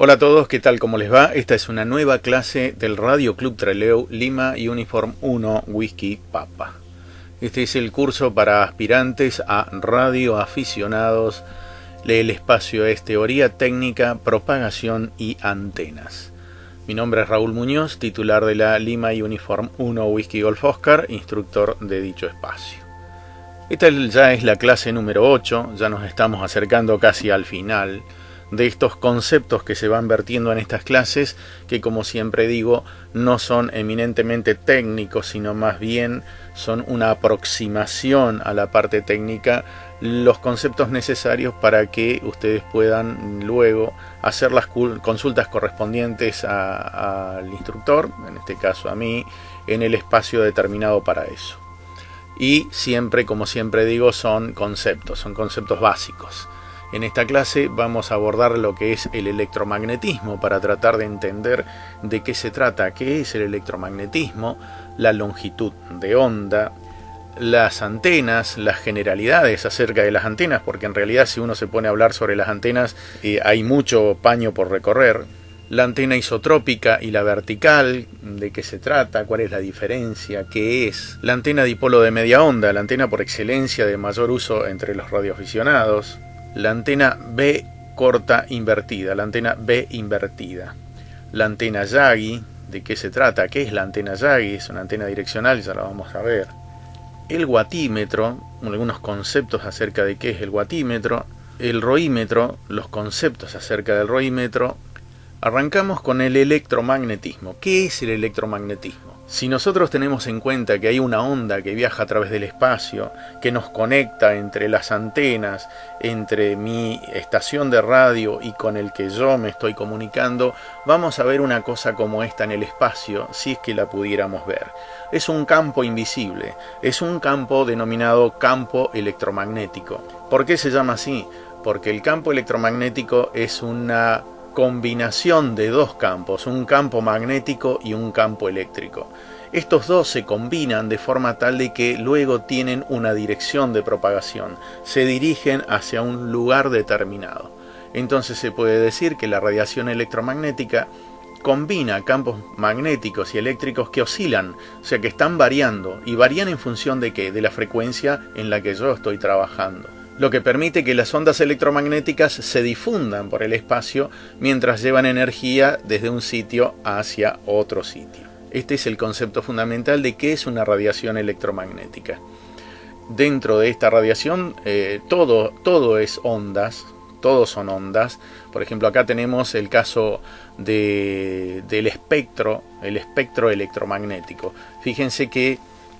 Hola a todos, ¿qué tal? ¿Cómo les va? Esta es una nueva clase del Radio Club Trelew Lima Uniform 1 Whisky Papa. Este es el curso para aspirantes a radioaficionados. El espacio es teoría técnica, propagación y antenas. Mi nombre es Raúl Muñoz, titular de la Lima Uniform 1 Whisky Golf Oscar, instructor de dicho espacio. Esta ya es la clase número 8, ya nos estamos acercando casi al final de estos conceptos que se van vertiendo en estas clases, que como siempre digo, no son eminentemente técnicos, sino más bien son una aproximación a la parte técnica, los conceptos necesarios para que ustedes puedan luego hacer las consultas correspondientes al instructor, en este caso a mí, en el espacio determinado para eso. Y siempre, como siempre digo, son conceptos básicos. En esta clase vamos a abordar lo que es el electromagnetismo para tratar de entender de qué se trata, qué es el electromagnetismo, la longitud de onda, las antenas, las generalidades acerca de las antenas, porque en realidad si uno se pone a hablar sobre las antenas hay mucho paño por recorrer. La antena isotrópica y la vertical, de qué se trata, cuál es la diferencia, qué es. La antena dipolo de media onda, la antena por excelencia de mayor uso entre los radioaficionados. La antena B corta invertida, la antena B invertida. La antena Yagi, ¿de qué se trata? ¿Qué es la antena Yagi? Es una antena direccional, ya la vamos a ver. El watímetro, algunos conceptos acerca de qué es el watímetro. El roímetro, los conceptos acerca del roímetro. Arrancamos con el electromagnetismo. ¿Qué es el electromagnetismo? Si nosotros tenemos en cuenta que hay una onda que viaja a través del espacio, que nos conecta entre las antenas, entre mi estación de radio y con el que yo me estoy comunicando, vamos a ver una cosa como esta en el espacio, si es que la pudiéramos ver. Es un campo invisible, es un campo denominado campo electromagnético. ¿Por qué se llama así? Porque el campo electromagnético es una combinación de dos campos, un campo magnético y un campo eléctrico. Estos dos se combinan de forma tal de que luego tienen una dirección de propagación, se dirigen hacia un lugar determinado. Entonces se puede decir que la radiación electromagnética combina campos magnéticos y eléctricos que oscilan, o sea que están variando, y varían en función de ¿qué? De la frecuencia en la que yo estoy trabajando, lo que permite que las ondas electromagnéticas se difundan por el espacio mientras llevan energía desde un sitio hacia otro sitio. Este es el concepto fundamental de qué es una radiación electromagnética. Dentro de esta radiación todo es ondas, todos son ondas. Por ejemplo, acá tenemos el caso del espectro, el espectro electromagnético. Fíjense que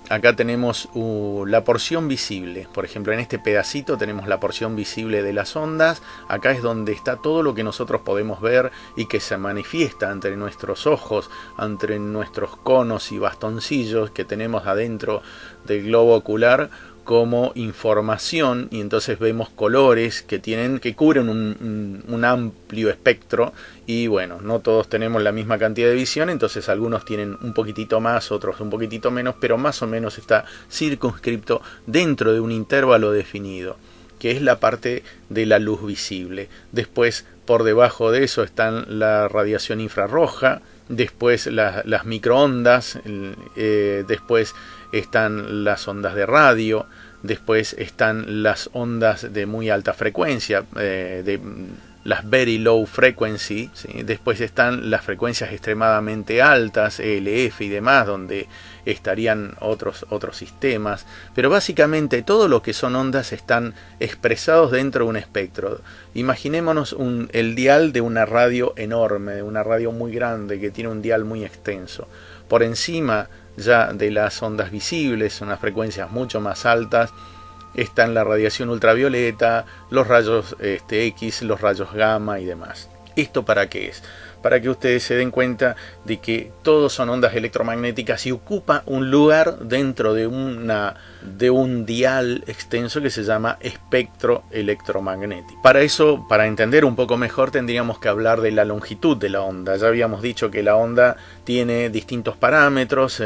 acá tenemos la porción visible. Por ejemplo, en este pedacito tenemos la porción visible de las ondas. Acá es donde está todo lo que nosotros podemos ver y que se manifiesta entre nuestros ojos, entre nuestros conos y bastoncillos que tenemos adentro del globo ocular como información, y entonces vemos colores que cubren un amplio espectro, y bueno, no todos tenemos la misma cantidad de visión, entonces algunos tienen un poquitito más, otros un poquitito menos, pero más o menos está circunscripto dentro de un intervalo definido, que es la parte de la luz visible. Después, por debajo de eso están la radiación infrarroja, después las microondas, después están las ondas de radio, después están las ondas de muy alta frecuencia, de las very low frequency, ¿sí? Después están las frecuencias extremadamente altas, ELF y demás, donde estarían otros sistemas, pero básicamente todo lo que son ondas están expresados dentro de un espectro. Imaginémonos el dial de una radio enorme, de una radio muy grande que tiene un dial muy extenso. Por encima ya de las ondas visibles, unas frecuencias mucho más altas, están la radiación ultravioleta, los rayos X, los rayos gamma y demás. ¿Esto para qué es? Para que ustedes se den cuenta de que todos son ondas electromagnéticas y ocupa un lugar dentro de un dial extenso que se llama espectro electromagnético. Para eso, para entender un poco mejor, tendríamos que hablar de la longitud de la onda. Ya habíamos dicho que la onda tiene distintos parámetros,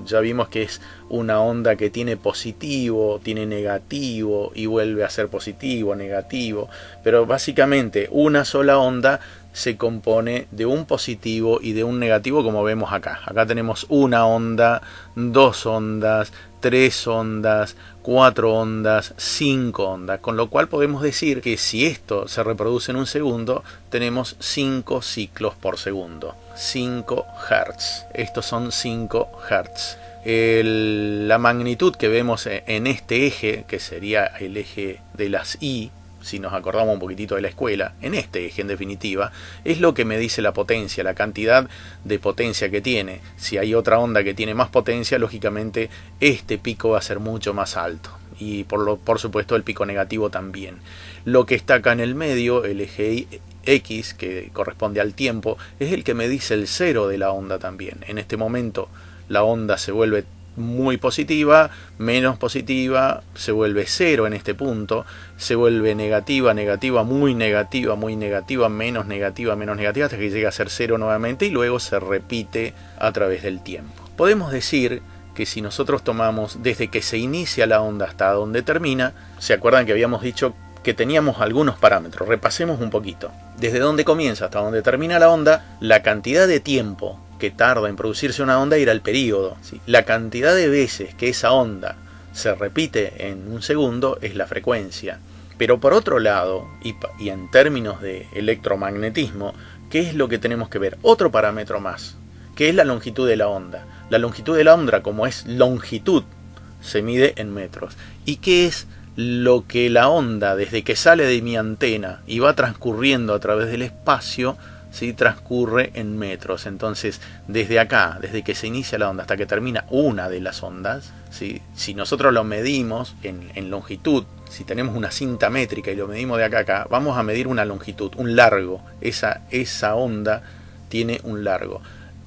ya vimos que es una onda que tiene positivo, tiene negativo y vuelve a ser positivo, negativo, pero básicamente una sola onda se compone de un positivo y de un negativo, como vemos acá. Acá tenemos una onda, 2 ondas, 3 ondas, 4 ondas, 5 ondas, con lo cual podemos decir que si esto se reproduce en un segundo, tenemos 5 ciclos por segundo, 5 Hz. Estos son 5 Hz. La magnitud que vemos en este eje, que sería el eje de las I, si nos acordamos un poquitito de la escuela, en este eje en definitiva, es lo que me dice la potencia, la cantidad de potencia que tiene. Si hay otra onda que tiene más potencia, lógicamente este pico va a ser mucho más alto. Y por supuesto el pico negativo también. Lo que está acá en el medio, el eje X, que corresponde al tiempo, es el que me dice el cero de la onda también. En este momento la onda se vuelve muy positiva, menos positiva, se vuelve cero en este punto, se vuelve negativa, negativa, muy negativa, menos negativa, hasta que llega a ser cero nuevamente y luego se repite a través del tiempo. Podemos decir que si nosotros tomamos desde que se inicia la onda hasta donde termina, ¿se acuerdan que habíamos dicho que teníamos algunos parámetros? Repasemos un poquito. Desde donde comienza hasta donde termina la onda, la cantidad de tiempo que tarda en producirse una onda era el periodo, ¿sí? La cantidad de veces que esa onda se repite en un segundo es la frecuencia. Pero por otro lado, y en términos de electromagnetismo, ¿qué es lo que tenemos que ver? Otro parámetro más, que es la longitud de la onda. La longitud de la onda, como es longitud, se mide en metros. ¿Y qué es lo que la onda, desde que sale de mi antena y va transcurriendo a través del espacio, ¿sí? Transcurre en metros? Entonces, desde acá, desde que se inicia la onda hasta que termina una de las ondas, ¿sí? Si nosotros lo medimos en longitud, si tenemos una cinta métrica y lo medimos de acá a acá, vamos a medir una longitud, un largo. Esa onda tiene un largo.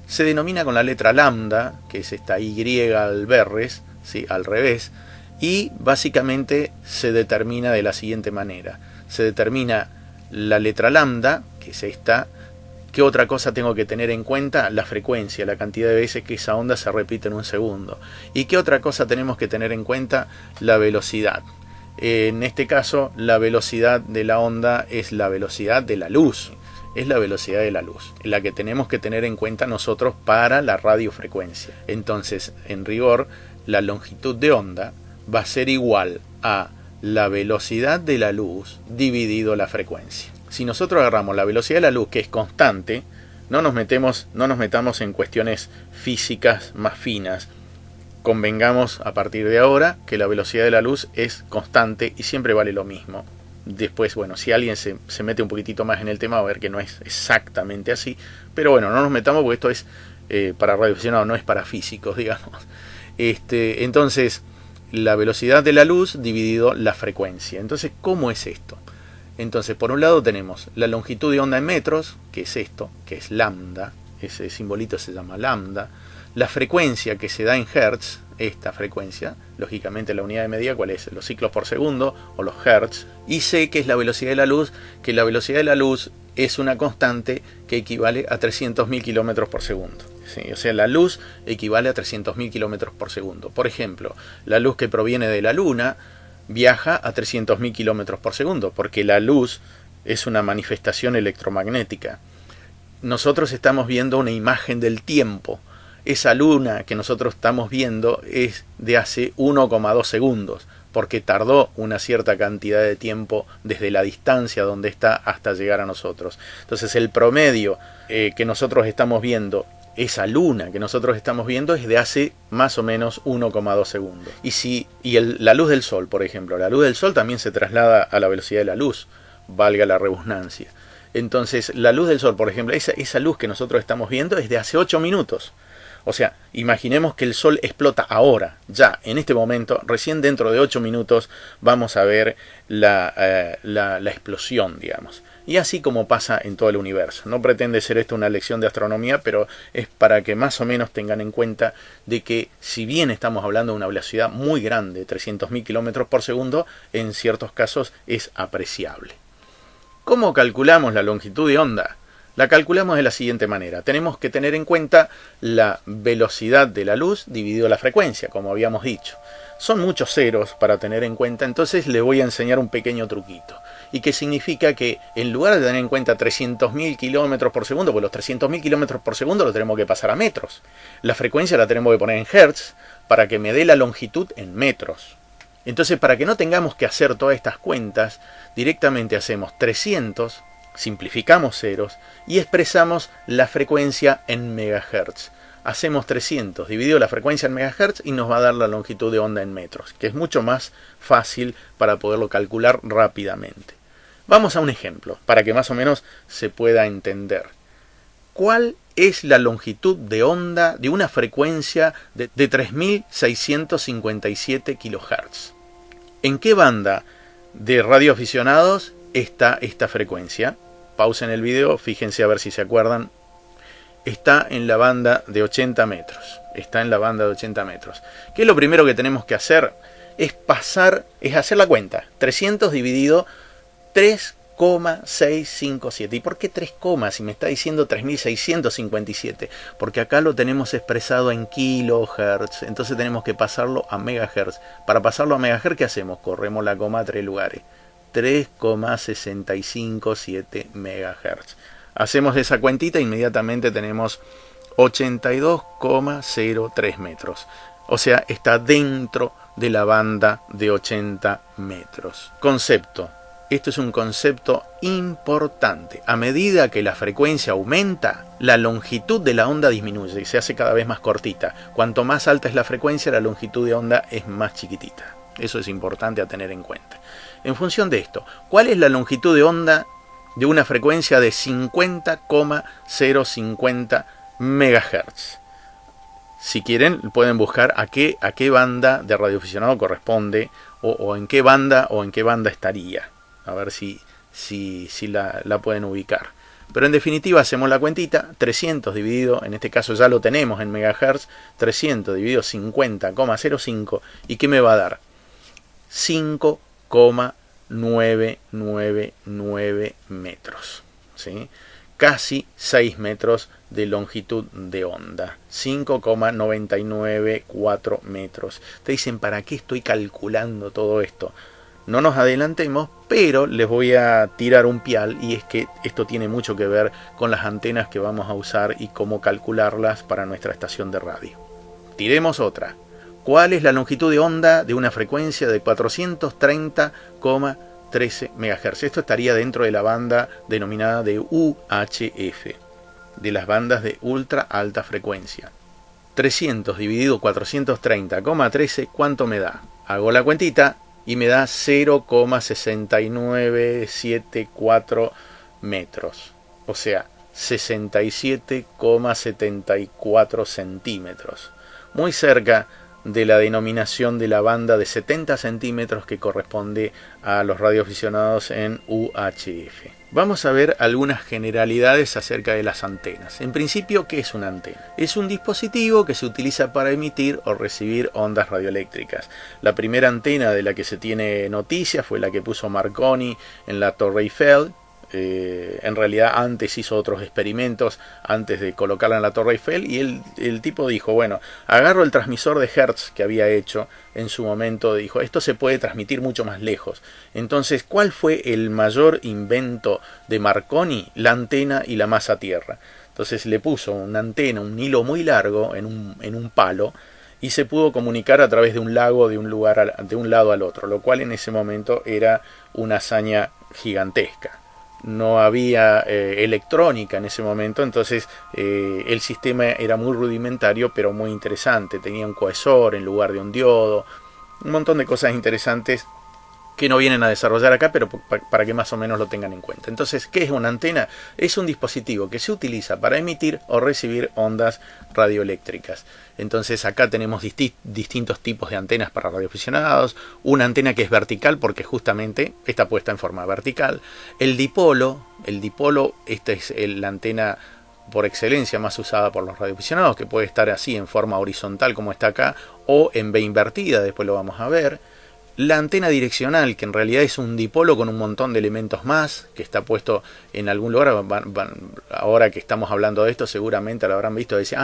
Se denomina con la letra lambda, que es esta Y alberres, ¿sí? Al revés, y básicamente se determina de la siguiente manera. Se determina la letra lambda, que es esta. ¿Qué otra cosa tengo que tener en cuenta? La frecuencia, la cantidad de veces que esa onda se repite en un segundo. ¿Y qué otra cosa tenemos que tener en cuenta? La velocidad. En este caso, la velocidad de la onda es la velocidad de la luz. Es la velocidad de la luz, la que tenemos que tener en cuenta nosotros para la radiofrecuencia. Entonces, en rigor, la longitud de onda va a ser igual a la velocidad de la luz dividido la frecuencia. Si nosotros agarramos la velocidad de la luz, que es constante, no nos metamos en cuestiones físicas más finas. Convengamos a partir de ahora que la velocidad de la luz es constante y siempre vale lo mismo. Después, bueno, si alguien se mete un poquitito más en el tema, va a ver que no es exactamente así. Pero bueno, no nos metamos porque esto es para radioaficionados, no es para físicos, digamos. Entonces, la velocidad de la luz dividido la frecuencia. Entonces, ¿cómo es esto? Entonces, por un lado tenemos la longitud de onda en metros, que es esto, que es lambda. Ese simbolito se llama lambda. La frecuencia que se da en hertz, esta frecuencia, lógicamente la unidad de medida, ¿cuál es? Los ciclos por segundo o los hertz. Y sé que es la velocidad de la luz, que la velocidad de la luz es una constante que equivale a 300.000 kilómetros por segundo. ¿Sí? O sea, la luz equivale a 300.000 kilómetros por segundo. Por ejemplo, la luz que proviene de la Luna viaja a 300.000 kilómetros por segundo, porque la luz es una manifestación electromagnética. Nosotros estamos viendo una imagen del tiempo. Esa luna que nosotros estamos viendo es de hace 1,2 segundos, porque tardó una cierta cantidad de tiempo desde la distancia donde está hasta llegar a nosotros. Entonces el promedio que nosotros estamos viendo, esa luna que nosotros estamos viendo, es de hace más o menos 1,2 segundos. La luz del sol, por ejemplo, la luz del sol también se traslada a la velocidad de la luz, valga la redundancia. Entonces la luz del sol, por ejemplo, esa luz que nosotros estamos viendo es de hace 8 minutos. O sea, imaginemos que el sol explota ahora, ya, en este momento, recién dentro de 8 minutos vamos a ver la explosión, digamos. Y así como pasa en todo el universo. No pretende ser esto una lección de astronomía, pero es para que más o menos tengan en cuenta de que si bien estamos hablando de una velocidad muy grande, 300.000 kilómetros por segundo, en ciertos casos es apreciable. ¿Cómo calculamos la longitud de onda? La calculamos de la siguiente manera. Tenemos que tener en cuenta la velocidad de la luz dividido la frecuencia, como habíamos dicho. Son muchos ceros para tener en cuenta, entonces les voy a enseñar un pequeño truquito. Y que significa que en lugar de tener en cuenta 300.000 kilómetros por segundo, pues los 300.000 kilómetros por segundo los tenemos que pasar a metros. La frecuencia la tenemos que poner en hertz para que me dé la longitud en metros. Entonces, para que no tengamos que hacer todas estas cuentas, directamente hacemos 300, simplificamos ceros y expresamos la frecuencia en megahertz. Hacemos 300 dividido la frecuencia en megahertz y nos va a dar la longitud de onda en metros, que es mucho más fácil para poderlo calcular rápidamente. Vamos a un ejemplo, para que más o menos se pueda entender. ¿Cuál es la longitud de onda de una frecuencia de 3657 kHz? ¿En qué banda de radioaficionados está esta frecuencia? Pausen el video, fíjense a ver si se acuerdan. Está en la banda de 80 metros. Está en la banda de 80 metros. ¿Qué es lo primero que tenemos que hacer? Es hacer la cuenta. 300 dividido 3,657. ¿Y por qué 3, si me está diciendo 3657? Porque acá lo tenemos expresado en kilohertz. Entonces tenemos que pasarlo a megahertz. Para pasarlo a megahertz, ¿qué hacemos? Corremos la coma a 3 lugares. 3,657 megahertz. Hacemos esa cuentita e inmediatamente tenemos 82,03 metros. O sea, está dentro de la banda de 80 metros. Concepto. Esto es un concepto importante. A medida que la frecuencia aumenta, la longitud de la onda disminuye y se hace cada vez más cortita. Cuanto más alta es la frecuencia, la longitud de onda es más chiquitita. Eso es importante a tener en cuenta. En función de esto, ¿cuál es la longitud de onda de una frecuencia de 50,050 MHz? Si quieren, pueden buscar a qué banda de radioaficionado corresponde o en qué banda estaría. A ver si la pueden ubicar. Pero en definitiva hacemos la cuentita, 300 dividido, en este caso ya lo tenemos en megahertz, 300 dividido 50,05, ¿y qué me va a dar? 5,999 metros, ¿sí? Casi 6 metros de longitud de onda, 5,994 metros. Te dicen, ¿para qué estoy calculando todo esto? No nos adelantemos, pero les voy a tirar un pial, y es que esto tiene mucho que ver con las antenas que vamos a usar y cómo calcularlas para nuestra estación de radio. Tiremos otra. ¿Cuál es la longitud de onda de una frecuencia de 430,13 MHz? Esto estaría dentro de la banda denominada de UHF, de las bandas de ultra alta frecuencia. 300 dividido 430,13, ¿cuánto me da? Hago la cuentita y me da 0,6974 metros. O sea, 67,74 centímetros. Muy cerca de la denominación de la banda de 70 centímetros que corresponde a los radioaficionados en UHF. Vamos a ver algunas generalidades acerca de las antenas. En principio, ¿qué es una antena? Es un dispositivo que se utiliza para emitir o recibir ondas radioeléctricas. La primera antena de la que se tiene noticia fue la que puso Marconi en la Torre Eiffel. En realidad antes hizo otros experimentos antes de colocarla en la Torre Eiffel, y el tipo dijo, bueno, agarro el transmisor de Hertz que había hecho en su momento, dijo, esto se puede transmitir mucho más lejos. Entonces, ¿cuál fue el mayor invento de Marconi? La antena y la masa tierra. Entonces le puso una antena, un hilo muy largo en un palo, y se pudo comunicar a través de un lago de un lado al otro, lo cual en ese momento era una hazaña gigantesca. No había electrónica en ese momento, entonces el sistema era muy rudimentario pero muy interesante. Tenía un cohesor en lugar de un diodo, un montón de cosas interesantes que no vienen a desarrollar acá, pero para que más o menos lo tengan en cuenta. Entonces, ¿qué es una antena? Es un dispositivo que se utiliza para emitir o recibir ondas radioeléctricas. Entonces acá tenemos distintos tipos de antenas para radioaficionados. Una antena que es vertical porque justamente está puesta en forma vertical. El dipolo, esta es la antena por excelencia más usada por los radioaficionados, que puede estar así en forma horizontal como está acá, o en V invertida, después lo vamos a ver. La antena direccional, que en realidad es un dipolo con un montón de elementos más, que está puesto en algún lugar. Ahora que estamos hablando de esto, seguramente lo habrán visto. Decir,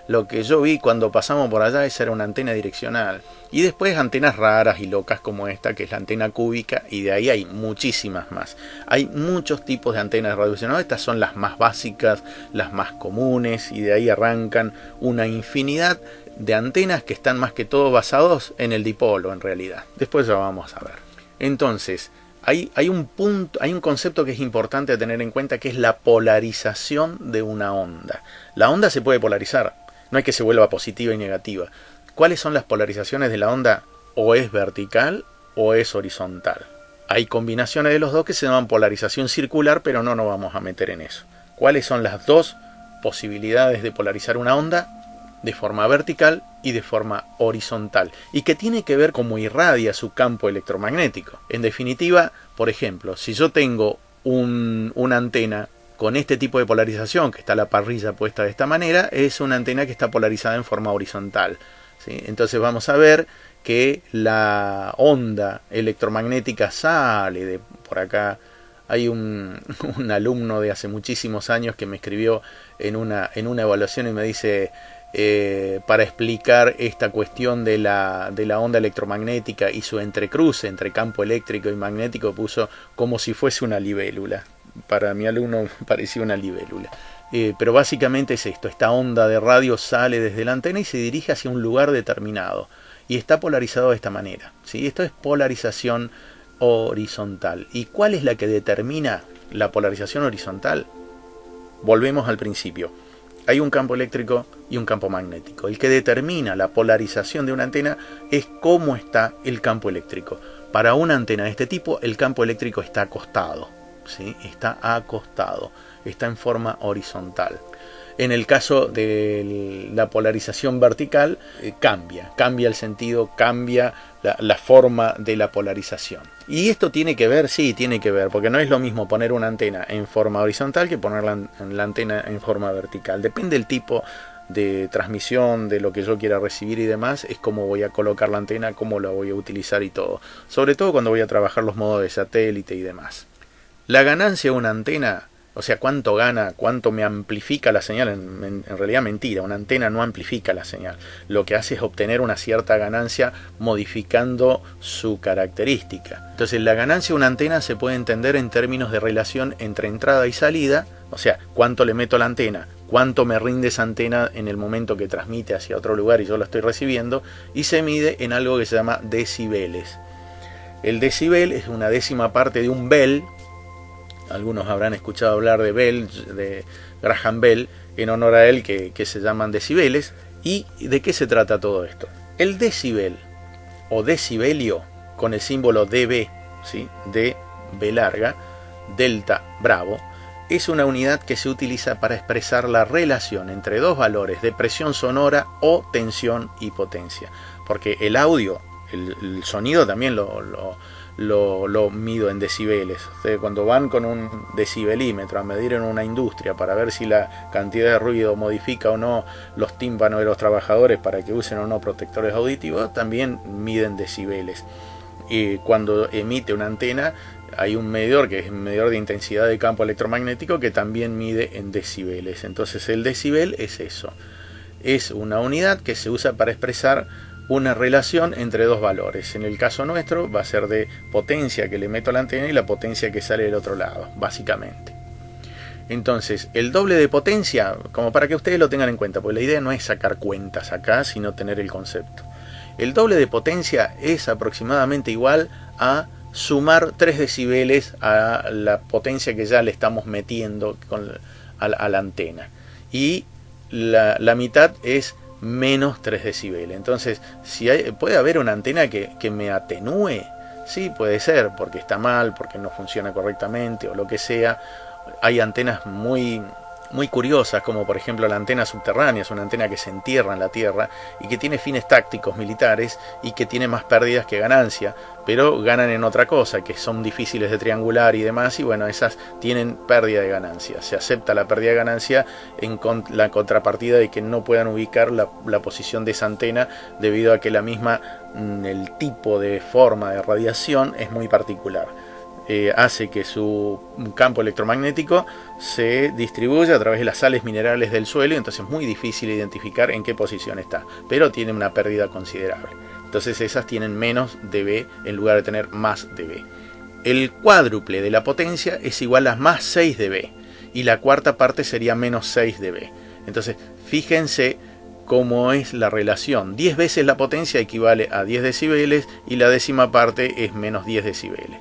lo que yo vi cuando pasamos por allá, esa era una antena direccional. Y después antenas raras y locas como esta, que es la antena cúbica, y de ahí hay muchísimas más. Hay muchos tipos de antenas de radioaficionado. Estas son las más básicas, las más comunes, y de ahí arrancan una infinidad de antenas que están más que todo basados en el dipolo en realidad. Después lo vamos a ver. Entonces, hay un concepto que es importante tener en cuenta, que es la polarización de una onda. La onda se puede polarizar, no hay que se vuelva positiva y negativa. ¿Cuáles son las polarizaciones de la onda? O es vertical o es horizontal. Hay combinaciones de los dos que se llaman polarización circular, pero no nos vamos a meter en eso. ¿Cuáles son las dos posibilidades de polarizar una onda? De forma vertical y de forma horizontal, y que tiene que ver cómo irradia su campo electromagnético. En definitiva, por ejemplo, si yo tengo una antena con este tipo de polarización, que está la parrilla puesta de esta manera, es una antena que está polarizada en forma horizontal, ¿sí? Entonces vamos a ver que la onda electromagnética sale de por acá. Hay un alumno de hace muchísimos años que me escribió en una evaluación y me dice, para explicar esta cuestión de la onda electromagnética y su entrecruce entre campo eléctrico y magnético, puso como si fuese una libélula. Para mi alumno parecía una libélula. Pero básicamente es esto: esta onda de radio sale desde la antena y se dirige hacia un lugar determinado, y está polarizado de esta manera, ¿sí? Esto es polarización horizontal. ¿Y cuál es la que determina la polarización horizontal? Volvemos al principio. Hay un campo eléctrico y un campo magnético. El que determina la polarización de una antena es cómo está el campo eléctrico. Para una antena de este tipo, el campo eléctrico está acostado, ¿sí? Está acostado, está en forma horizontal. En el caso de la polarización vertical, cambia el sentido, cambia la forma de la polarización. Y esto tiene que ver, sí, tiene que ver, porque no es lo mismo poner una antena en forma horizontal que poner la antena en forma vertical. Depende del tipo de transmisión, de lo que yo quiera recibir y demás, es cómo voy a colocar la antena, cómo la voy a utilizar y todo. Sobre todo cuando voy a trabajar los modos de satélite y demás. La ganancia de una antena, o sea, cuánto gana, cuánto me amplifica la señal, en realidad mentira, una antena no amplifica la señal. Lo que hace es obtener una cierta ganancia modificando su característica. Entonces la ganancia de una antena se puede entender en términos de relación entre entrada y salida, o sea, cuánto le meto a la antena, cuánto me rinde esa antena en el momento que transmite hacia otro lugar y yo la estoy recibiendo, y se mide en algo que se llama decibeles. El decibel es una décima parte de un bell. Algunos habrán escuchado hablar de Bell, de Graham Bell, en honor a él, que se llaman decibeles. ¿Y de qué se trata todo esto? El decibel o decibelio, con el símbolo dB, ¿sí? D, B larga, delta, bravo, es una unidad que se utiliza para expresar la relación entre dos valores de presión sonora o tensión y potencia. Porque el audio, el sonido también lo mido en decibeles. Ustedes cuando van con un decibelímetro a medir en una industria para ver si la cantidad de ruido modifica o no los tímpanos de los trabajadores para que usen o no protectores auditivos, también miden decibeles. Y cuando emite una antena hay un medidor que es un medidor de intensidad de campo electromagnético que también mide en decibeles. Entonces el decibel es eso, es una unidad que se usa para expresar una relación entre dos valores. En el caso nuestro va a ser de potencia que le meto a la antena y la potencia que sale del otro lado, básicamente. Entonces, el doble de potencia, como para que ustedes lo tengan en cuenta, porque la idea no es sacar cuentas acá, sino tener el concepto. El doble de potencia es aproximadamente igual a sumar 3 decibeles a la potencia que ya le estamos metiendo a la antena. Y la mitad es menos 3 decibeles. Entonces, puede haber una antena que me atenúe, sí, puede ser, porque está mal, porque no funciona correctamente o lo que sea. Hay antenas muy muy curiosas, como por ejemplo la antena subterránea, es una antena que se entierra en la tierra y que tiene fines tácticos militares y que tiene más pérdidas que ganancia, pero ganan en otra cosa, que son difíciles de triangular y demás, y bueno, esas tienen pérdida de ganancia. Se acepta la pérdida de ganancia en la contrapartida de que no puedan ubicar la posición de esa antena, debido a que la misma, el tipo de forma de radiación es muy particular. Hace que su campo electromagnético se distribuya a través de las sales minerales del suelo, y entonces es muy difícil identificar en qué posición está, pero tiene una pérdida considerable. Entonces esas tienen menos dB en lugar de tener más dB. El cuádruple de la potencia es igual a más 6 dB, y la cuarta parte sería menos 6 dB. Entonces fíjense cómo es la relación. 10 veces la potencia equivale a 10 decibeles y la décima parte es menos 10 decibeles.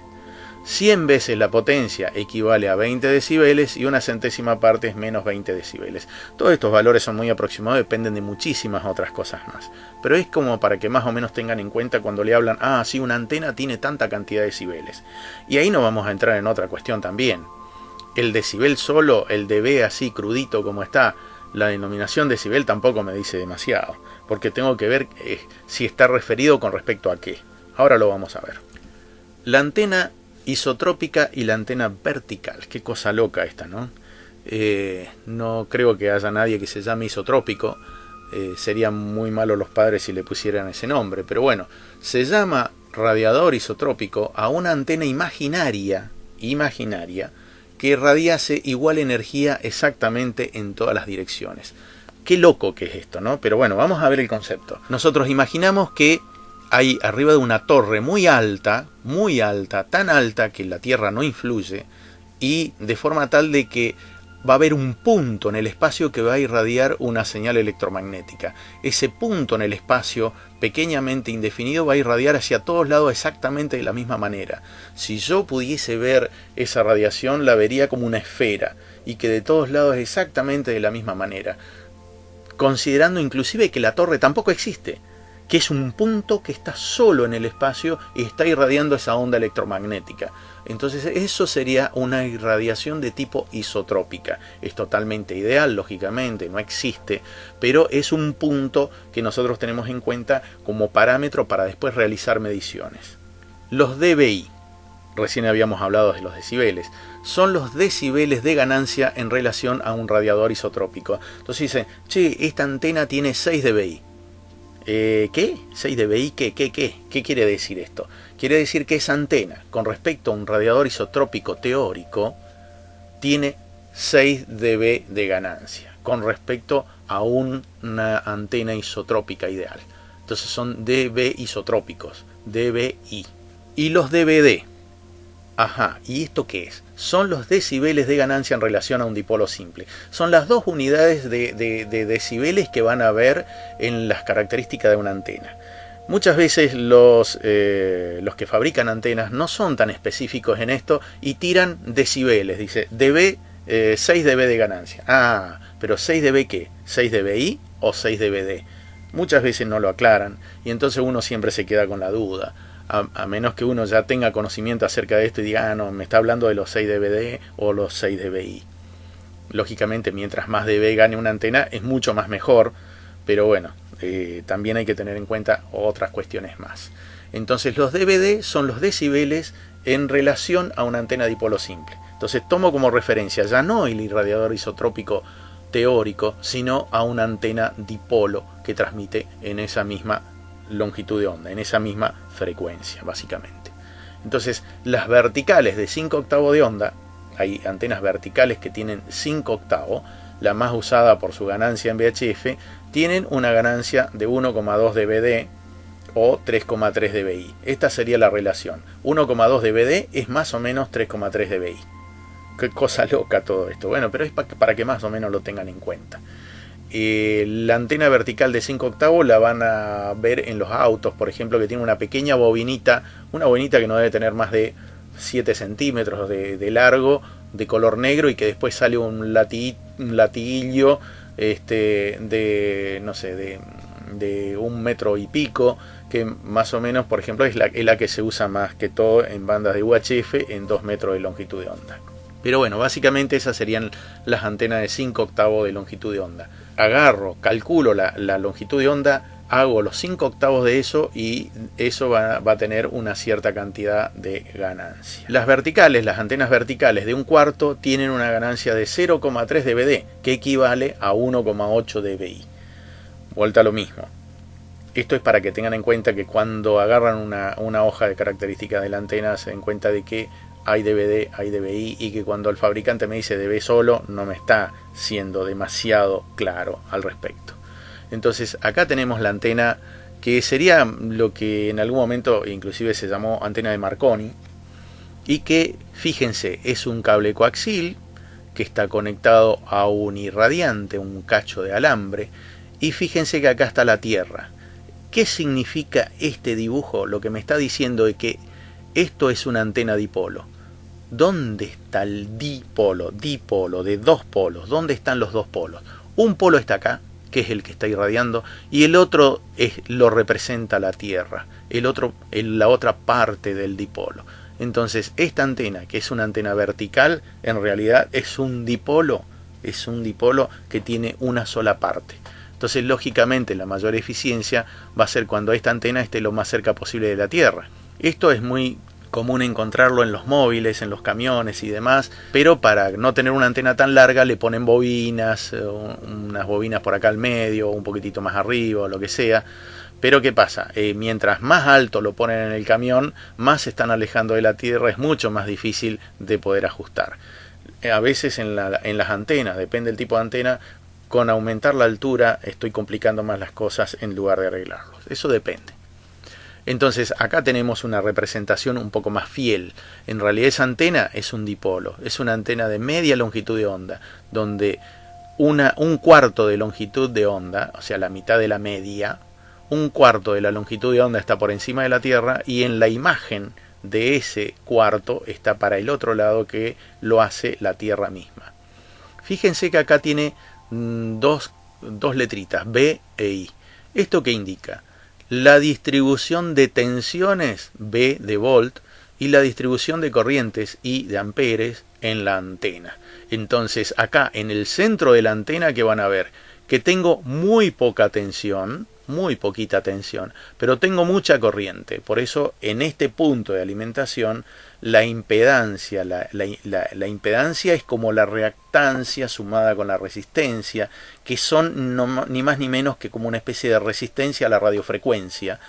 100 veces la potencia equivale a 20 decibeles y una centésima parte es menos 20 decibeles. Todos estos valores son muy aproximados, dependen de muchísimas otras cosas más. Pero es como para que más o menos tengan en cuenta cuando le hablan, sí, una antena tiene tanta cantidad de decibeles. Y ahí nos vamos a entrar en otra cuestión también. El decibel solo, el dB así crudito como está, la denominación decibel tampoco me dice demasiado, porque tengo que ver si está referido con respecto a qué. Ahora lo vamos a ver. La antena isotrópica y la antena vertical. Qué cosa loca esta, ¿no? No creo que haya nadie que se llame isotrópico. Serían muy malos los padres si le pusieran ese nombre. Pero bueno, se llama radiador isotrópico a una antena imaginaria que irradiase igual energía exactamente en todas las direcciones. Qué loco que es esto, ¿no? Pero bueno, vamos a ver el concepto. Nosotros imaginamos que hay arriba de una torre muy alta, tan alta que la Tierra no influye, y de forma tal de que va a haber un punto en el espacio que va a irradiar una señal electromagnética. Ese punto en el espacio, pequeñamente indefinido, va a irradiar hacia todos lados exactamente de la misma manera. Si yo pudiese ver esa radiación, la vería como una esfera, y que de todos lados exactamente de la misma manera, considerando inclusive que la torre tampoco existe, que es un punto que está solo en el espacio y está irradiando esa onda electromagnética. Entonces eso sería una irradiación de tipo isotrópica. Es totalmente ideal, lógicamente, no existe, pero es un punto que nosotros tenemos en cuenta como parámetro para después realizar mediciones. Los dBi, recién habíamos hablado de los decibeles, son los decibeles de ganancia en relación a un radiador isotrópico. Entonces dicen, che, esta antena tiene 6 dBi. ¿Qué? ¿6 dBi? ¿Qué quiere decir esto? Quiere decir que esa antena, con respecto a un radiador isotrópico teórico, tiene 6 dB de ganancia, con respecto a una antena isotrópica ideal. Entonces son dB isotrópicos, dBi. Y los dBd, ¿y esto qué es? Son los decibeles de ganancia en relación a un dipolo simple. Son las dos unidades de decibeles que van a ver en las características de una antena. Muchas veces los que fabrican antenas no son tan específicos en esto y tiran decibeles. Dice, 6 dB de ganancia. Pero 6 dB ¿qué? ¿6 dBi o 6 dBd? Muchas veces no lo aclaran y entonces uno siempre se queda con la duda. A menos que uno ya tenga conocimiento acerca de esto y diga, no, me está hablando de los 6 dBd o los 6 dBi. Lógicamente, mientras más dB gane una antena, es mucho más mejor, pero bueno, también hay que tener en cuenta otras cuestiones más. Entonces, los dBd son los decibeles en relación a una antena dipolo simple. Entonces, tomo como referencia ya no el irradiador isotrópico teórico, sino a una antena dipolo que transmite en esa misma longitud de onda, en esa misma frecuencia, básicamente. Entonces, las verticales de 5 octavos de onda, hay antenas verticales que tienen 5 octavos, la más usada por su ganancia en VHF, tienen una ganancia de 1,2 dBd o 3,3 dBi. Esta sería la relación. 1,2 dBd es más o menos 3,3 dBi. Qué cosa loca todo esto. Bueno, pero es para que más o menos lo tengan en cuenta. La antena vertical de 5 octavos la van a ver en los autos, por ejemplo, que tiene una pequeña bobinita, una bobinita que no debe tener más de 7 centímetros de largo, de color negro, y que después sale un latiguillo de 1 metro y pico, que más o menos, por ejemplo, es la que se usa más que todo en bandas de UHF en 2 metros de longitud de onda. Pero bueno, básicamente esas serían las antenas de 5/8 de longitud de onda. Agarro, calculo la longitud de onda, hago los 5/8 de eso y eso va a tener una cierta cantidad de ganancia. Las verticales, las antenas verticales de 1/4 tienen una ganancia de 0,3 dBd, que equivale a 1,8 dBi. Vuelta a lo mismo. Esto es para que tengan en cuenta que cuando agarran una hoja de características de la antena se den cuenta de que hay dBd, hay dBi, y que cuando el fabricante me dice dB solo no me está siendo demasiado claro al respecto. Entonces acá tenemos la antena que sería lo que en algún momento inclusive se llamó antena de Marconi, y que, fíjense, es un cable coaxil que está conectado a un irradiante, un cacho de alambre, y fíjense que acá está la Tierra. ¿Qué significa este dibujo? Lo que me está diciendo es que esto es una antena dipolo. ¿Dónde está el dipolo? Dipolo de dos polos. ¿Dónde están los dos polos? Un polo está acá, que es el que está irradiando, y el otro lo representa la Tierra, la otra parte del dipolo. Entonces esta antena, que es una antena vertical, en realidad es un dipolo que tiene una sola parte. Entonces lógicamente la mayor eficiencia va a ser cuando esta antena esté lo más cerca posible de la Tierra. Esto es muy común encontrarlo en los móviles, en los camiones y demás, pero para no tener una antena tan larga le ponen bobinas, unas bobinas por acá al medio, un poquitito más arriba o lo que sea. Pero ¿qué pasa? Mientras más alto lo ponen en el camión, más se están alejando de la Tierra, es mucho más difícil de poder ajustar. A veces en las antenas, depende del tipo de antena, con aumentar la altura estoy complicando más las cosas en lugar de arreglarlos. Eso depende. Entonces acá tenemos una representación un poco más fiel. En realidad esa antena es un dipolo, es una antena de media longitud de onda, donde un cuarto de longitud de onda, o sea la mitad de la media, un cuarto de la longitud de onda está por encima de la Tierra, y en la imagen de ese cuarto está para el otro lado, que lo hace la Tierra misma. Fíjense que acá tiene dos letritas, B e I. ¿Esto qué indica? La distribución de tensiones, V de volt, y la distribución de corrientes, I de amperes, en la antena. Entonces acá en el centro de la antena, que van a ver que tengo muy poca tensión, muy poquita tensión, pero tengo mucha corriente. Por eso en este punto de alimentación la impedancia, la impedancia es como la reactancia sumada con la resistencia, que son ni más ni menos que como una especie de resistencia a la radiofrecuencia,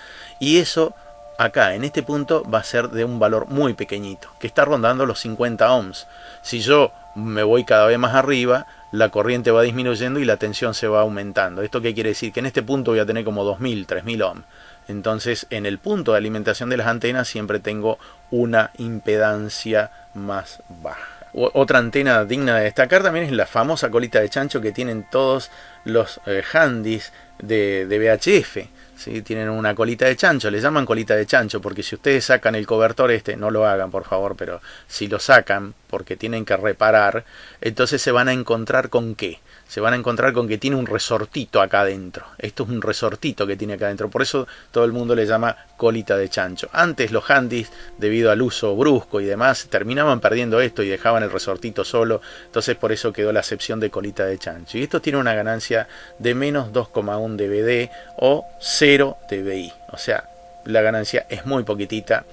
y eso acá en este punto va a ser de un valor muy pequeñito, que está rondando los 50 ohms. Si yo me voy cada vez más arriba, la corriente va disminuyendo y la tensión se va aumentando. ¿Esto qué quiere decir? Que en este punto voy a tener como 2000, 3000 ohms. Entonces en el punto de alimentación de las antenas siempre tengo una impedancia más baja. Otra antena digna de destacar también es la famosa colita de chancho que tienen todos los handys de VHF. ¿Sí? Tienen una colita de chancho, le llaman colita de chancho porque si ustedes sacan el cobertor no lo hagan por favor, pero si lo sacan porque tienen que reparar, entonces se van a encontrar con ¿qué? Se van a encontrar con que tiene un resortito acá adentro. Esto es un resortito que tiene acá adentro, por eso todo el mundo le llama colita de chancho. Antes los handys, debido al uso brusco y demás, terminaban perdiendo esto y dejaban el resortito solo, entonces por eso quedó la acepción de colita de chancho. Y esto tiene una ganancia de menos 2,1 dBd o 0 dBi, o sea, la ganancia es muy poquitita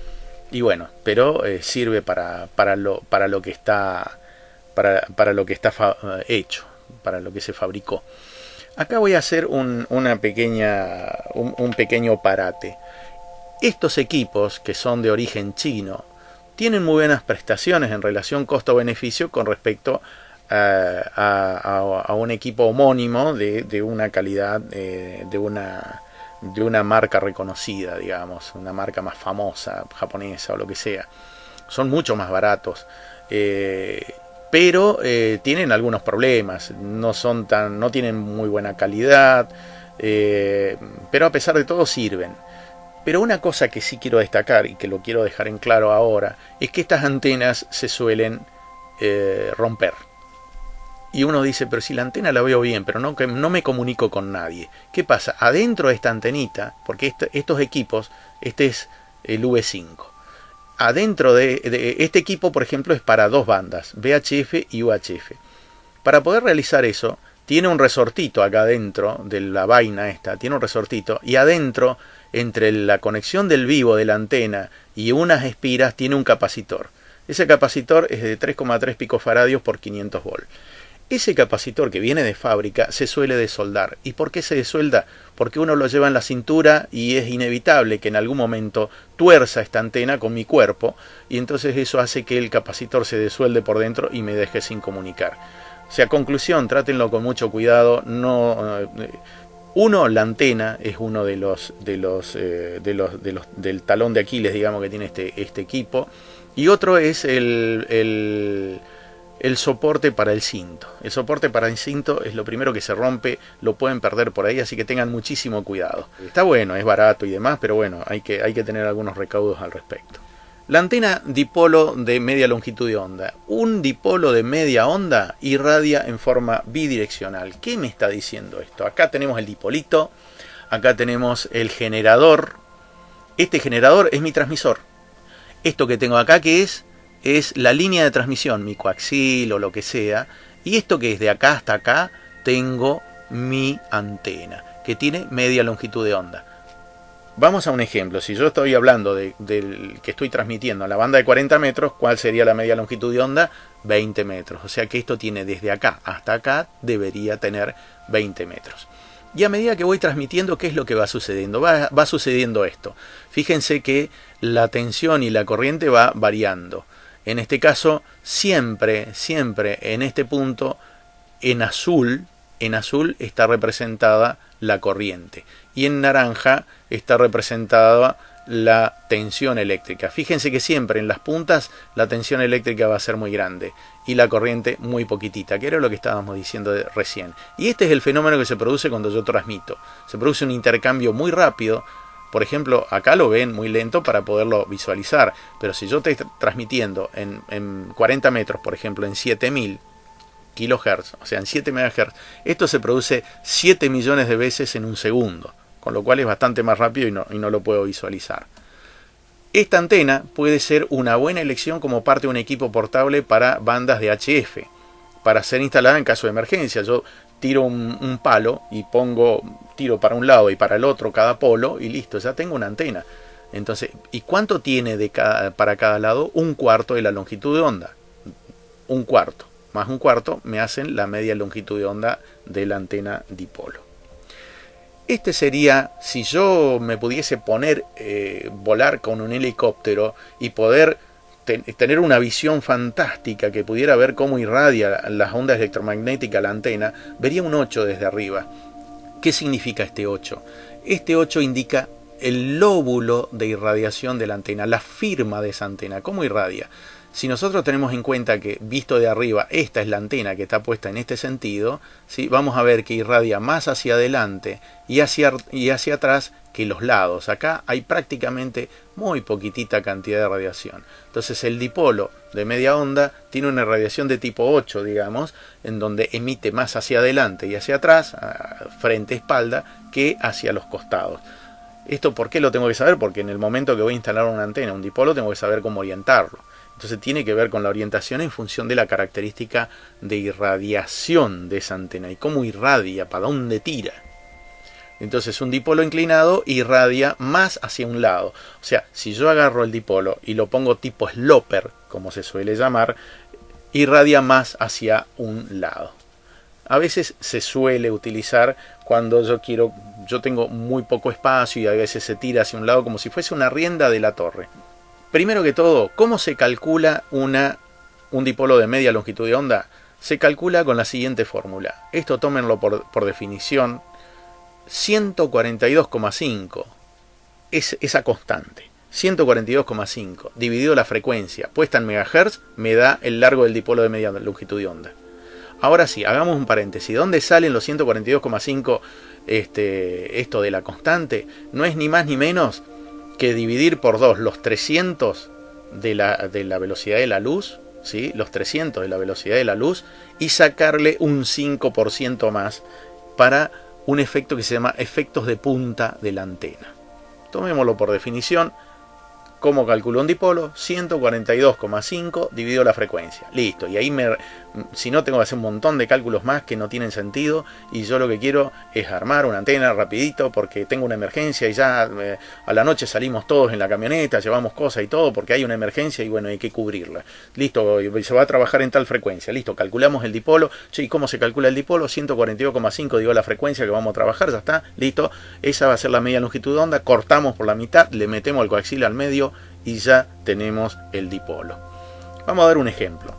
y bueno, pero sirve para lo que está hecho, para lo que se fabricó. Acá voy a hacer un pequeño parate. Estos equipos, que son de origen chino, tienen muy buenas prestaciones en relación costo-beneficio con respecto a un equipo homónimo de una calidad, de una marca reconocida, digamos, una marca más famosa, japonesa o lo que sea. Son mucho más baratos, pero tienen algunos problemas, no tienen muy buena calidad, pero a pesar de todo sirven. Pero una cosa que sí quiero destacar y que lo quiero dejar en claro ahora es que estas antenas se suelen romper. Y uno dice, pero si la antena la veo bien, pero no me comunico con nadie. ¿Qué pasa? Adentro de esta antenita, porque estos equipos, este es el V5. adentro de este equipo, por ejemplo, es para dos bandas, VHF y UHF. Para poder realizar eso, tiene un resortito acá adentro de la vaina esta, tiene un resortito, y adentro, entre la conexión del vivo de la antena y unas espiras, tiene un capacitor. Ese capacitor es de 3,3 picofaradios por 500 volts. Ese capacitor que viene de fábrica se suele desoldar. ¿Y por qué se desuelda? Porque uno lo lleva en la cintura y es inevitable que en algún momento tuerza esta antena con mi cuerpo, y entonces eso hace que el capacitor se desuelde por dentro y me deje sin comunicar. O sea, conclusión, trátenlo con mucho cuidado. La antena es uno del talón de Aquiles, digamos, que tiene este equipo, y otro es el soporte para el cinto. El soporte para el cinto es lo primero que se rompe, lo pueden perder por ahí, así que tengan muchísimo cuidado. Está bueno, es barato y demás, pero bueno, hay que tener algunos recaudos al respecto. La antena dipolo de media longitud de onda. Un dipolo de media onda irradia en forma bidireccional. ¿Qué me está diciendo esto? Acá tenemos el dipolito, acá tenemos el generador. Este generador es mi transmisor. Esto que tengo acá, que es la línea de transmisión, mi coaxil o lo que sea. Y esto que es de acá hasta acá, tengo mi antena, que tiene media longitud de onda. Vamos a un ejemplo. Si yo estoy hablando del que estoy transmitiendo a la banda de 40 metros, ¿cuál sería la media longitud de onda? 20 metros. O sea que esto tiene desde acá hasta acá, debería tener 20 metros. Y a medida que voy transmitiendo, ¿qué es lo que va sucediendo? Va sucediendo esto. Fíjense que la tensión y la corriente va variando. En este caso, siempre en este punto, en azul está representada la corriente. Y en naranja está representada la tensión eléctrica. Fíjense que siempre en las puntas la tensión eléctrica va a ser muy grande y la corriente muy poquitita, que era lo que estábamos diciendo recién. Y este es el fenómeno que se produce cuando yo transmito. Se produce un intercambio muy rápido. Por ejemplo, acá lo ven muy lento para poderlo visualizar, pero si yo estoy transmitiendo en 40 metros, por ejemplo, en 7000 kilohertz, o sea, en 7 MHz, esto se produce 7 millones de veces en un segundo, con lo cual es bastante más rápido y no lo puedo visualizar. Esta antena puede ser una buena elección como parte de un equipo portable para bandas de HF, para ser instalada en caso de emergencia. Yo tiro un palo y tiro para un lado y para el otro cada polo y listo, ya tengo una antena. Entonces, ¿y cuánto tiene para cada lado? Un cuarto de la longitud de onda. Un cuarto. Más un cuarto me hacen la media longitud de onda de la antena dipolo. Este sería, si yo me pudiese volar con un helicóptero y poder tener una visión fantástica, que pudiera ver cómo irradia las ondas electromagnéticas la antena, vería un 8 desde arriba. ¿Qué significa este 8? Este 8 indica el lóbulo de irradiación de la antena, la firma de esa antena, cómo irradia. Si nosotros tenemos en cuenta que, visto de arriba, esta es la antena que está puesta en este sentido, ¿sí? Vamos a ver que irradia más hacia adelante y hacia atrás que los lados. Acá hay prácticamente muy poquitita cantidad de radiación. Entonces el dipolo de media onda tiene una radiación de tipo 8, digamos, en donde emite más hacia adelante y hacia atrás, frente, espalda, que hacia los costados. ¿Esto por qué lo tengo que saber? Porque en el momento que voy a instalar una antena, un dipolo, tengo que saber cómo orientarlo. Entonces tiene que ver con la orientación en función de la característica de irradiación de esa antena y cómo irradia, para dónde tira. Entonces un dipolo inclinado irradia más hacia un lado. O sea, si yo agarro el dipolo y lo pongo tipo sloper, como se suele llamar, irradia más hacia un lado. A veces se suele utilizar cuando yo tengo muy poco espacio y a veces se tira hacia un lado como si fuese una rienda de la torre. Primero que todo, ¿cómo se calcula un dipolo de media longitud de onda? Se calcula con la siguiente fórmula. Esto tómenlo por definición. 142,5 es esa constante. 142,5 dividido la frecuencia puesta en megahertz me da el largo del dipolo de media longitud de onda. Ahora sí, hagamos un paréntesis. ¿Dónde salen los 142,5 esto de la constante? No es ni más ni menos que dividir por 2 los 300 de la velocidad de la luz, ¿sí? Los 300 de la velocidad de la luz, y sacarle un 5% más para un efecto que se llama efectos de punta de la antena. Tomémoslo por definición. ¿Cómo calculo un dipolo? 142,5 dividido la frecuencia. Listo. Y ahí si no, tengo que hacer un montón de cálculos más que no tienen sentido. Y yo lo que quiero es armar una antena rapidito porque tengo una emergencia y ya a la noche salimos todos en la camioneta, llevamos cosas y todo porque hay una emergencia y bueno, hay que cubrirla. Listo, se va a trabajar en tal frecuencia. Listo, calculamos el dipolo. Che, ¿y cómo se calcula el dipolo? 142,5 digo la frecuencia que vamos a trabajar, ya está. Listo. Esa va a ser la media longitud de onda. Cortamos por la mitad, le metemos el coaxil al medio y ya tenemos el dipolo. Vamos a dar un ejemplo.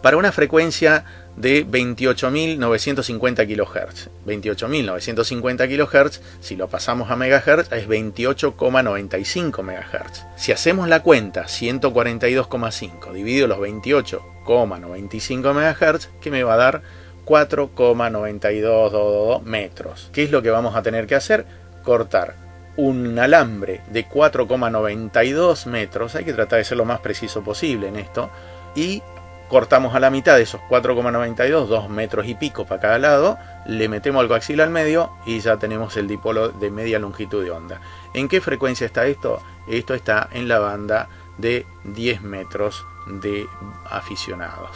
Para una frecuencia de 28.950 kHz. 28.950 kHz, si lo pasamos a MHz, es 28,95 MHz. Si hacemos la cuenta, 142,5 dividido los 28,95 MHz, que me va a dar 4,9222 metros. ¿Qué es lo que vamos a tener que hacer? Cortar un alambre de 4,92 metros, hay que tratar de ser lo más preciso posible en esto, y cortamos a la mitad de esos 4,92, 2 metros y pico para cada lado, le metemos el coaxil al medio y ya tenemos el dipolo de media longitud de onda. ¿En qué frecuencia está esto? Esto está en la banda de 10 metros de aficionados.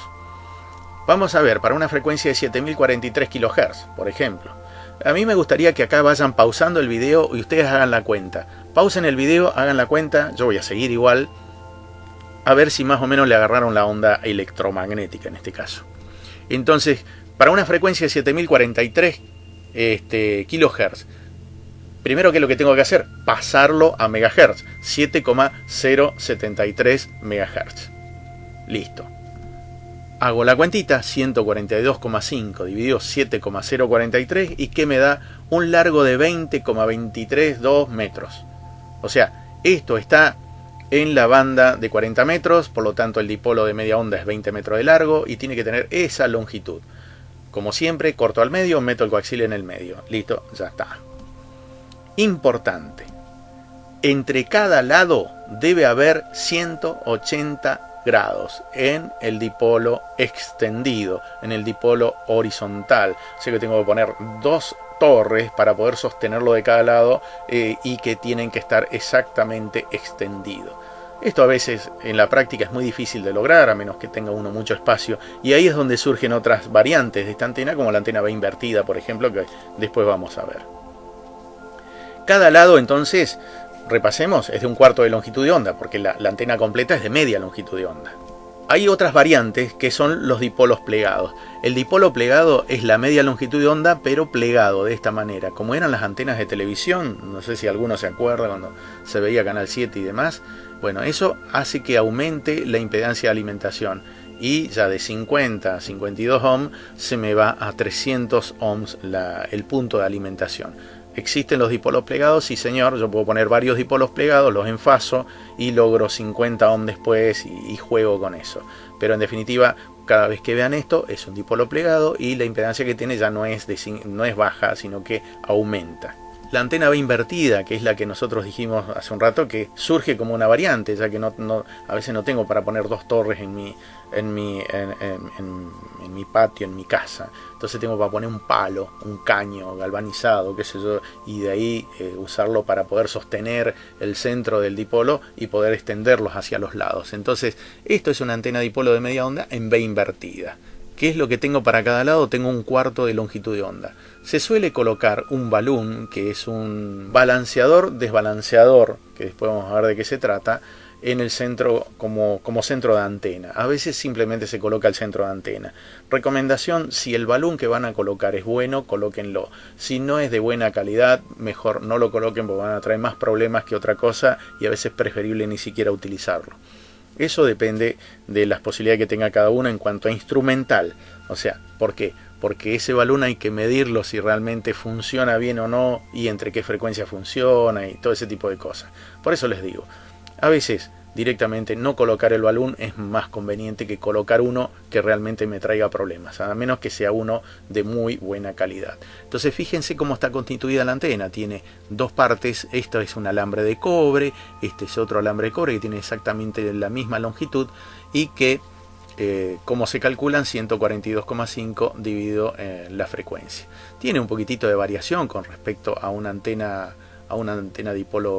Vamos a ver, para una frecuencia de 7043 kHz, por ejemplo. A mí me gustaría que acá vayan pausando el video y ustedes hagan la cuenta. Pausen el video, hagan la cuenta, yo voy a seguir igual, a ver si más o menos le agarraron la onda electromagnética en este caso. Entonces, para una frecuencia de 7043 kHz, primero, ¿qué es lo que tengo que hacer? Pasarlo a megahertz, 7,073 MHz. Listo. Hago la cuentita, 142,5 dividido 7,043 y que me da un largo de 20,232 metros. O sea, esto está en la banda de 40 metros, por lo tanto el dipolo de media onda es 20 metros de largo y tiene que tener esa longitud. Como siempre, corto al medio, meto el coaxil en el medio. Listo, ya está. Importante. Entre cada lado debe haber 180 grados en el dipolo extendido, en el dipolo horizontal. Así que tengo que poner dos torres para poder sostenerlo de cada lado y que tienen que estar exactamente extendidos. Esto a veces en la práctica es muy difícil de lograr, a menos que tenga uno mucho espacio, y ahí es donde surgen otras variantes de esta antena, como la antena B invertida, por ejemplo, que después vamos a ver. Cada lado, entonces, repasemos, es de 1/4 de longitud de onda, porque la antena completa es de media longitud de onda. Hay otras variantes que son los dipolos plegados. El dipolo plegado es la media longitud de onda, pero plegado de esta manera. Como eran las antenas de televisión, no sé si alguno se acuerda cuando se veía Canal 7 y demás. Bueno, eso hace que aumente la impedancia de alimentación. Y ya de 50 a 52 ohms se me va a 300 ohms el punto de alimentación. ¿Existen los dipolos plegados? Sí, señor. Yo puedo poner varios dipolos plegados, los enfaso y logro 50 ohms después y juego con eso. Pero en definitiva, cada vez que vean esto, es un dipolo plegado y la impedancia que tiene ya no es baja, sino que aumenta. La antena B invertida, que es la que nosotros dijimos hace un rato, que surge como una variante, ya que a veces no tengo para poner dos torres en mi patio, en mi casa. Entonces tengo para poner un palo, un caño galvanizado, qué sé yo, y de ahí usarlo para poder sostener el centro del dipolo y poder extenderlos hacia los lados. Entonces, esto es una antena dipolo de media onda en B invertida. ¿Qué es lo que tengo para cada lado? Tengo 1/4 de longitud de onda. Se suele colocar un balún, que es un balanceador desbalanceador, que después vamos a ver de qué se trata, en el centro como centro de antena. A veces simplemente se coloca el centro de antena. Recomendación: si el balún que van a colocar es bueno, colóquenlo. Si no es de buena calidad, mejor no lo coloquen porque van a traer más problemas que otra cosa y a veces es preferible ni siquiera utilizarlo. Eso depende de las posibilidades que tenga cada uno en cuanto a instrumental. O sea, ¿por qué? Porque ese balón hay que medirlo si realmente funciona bien o no y entre qué frecuencia funciona y todo ese tipo de cosas. Por eso les digo, a veces directamente no colocar el balón es más conveniente que colocar uno que realmente me traiga problemas, a menos que sea uno de muy buena calidad. Entonces fíjense cómo está constituida la antena. Tiene dos partes. Esto es un alambre de cobre, este es otro alambre de cobre que tiene exactamente la misma longitud y que como se calculan, 142,5 dividido la frecuencia. Tiene un poquitito de variación con respecto a una antena a una antena dipolo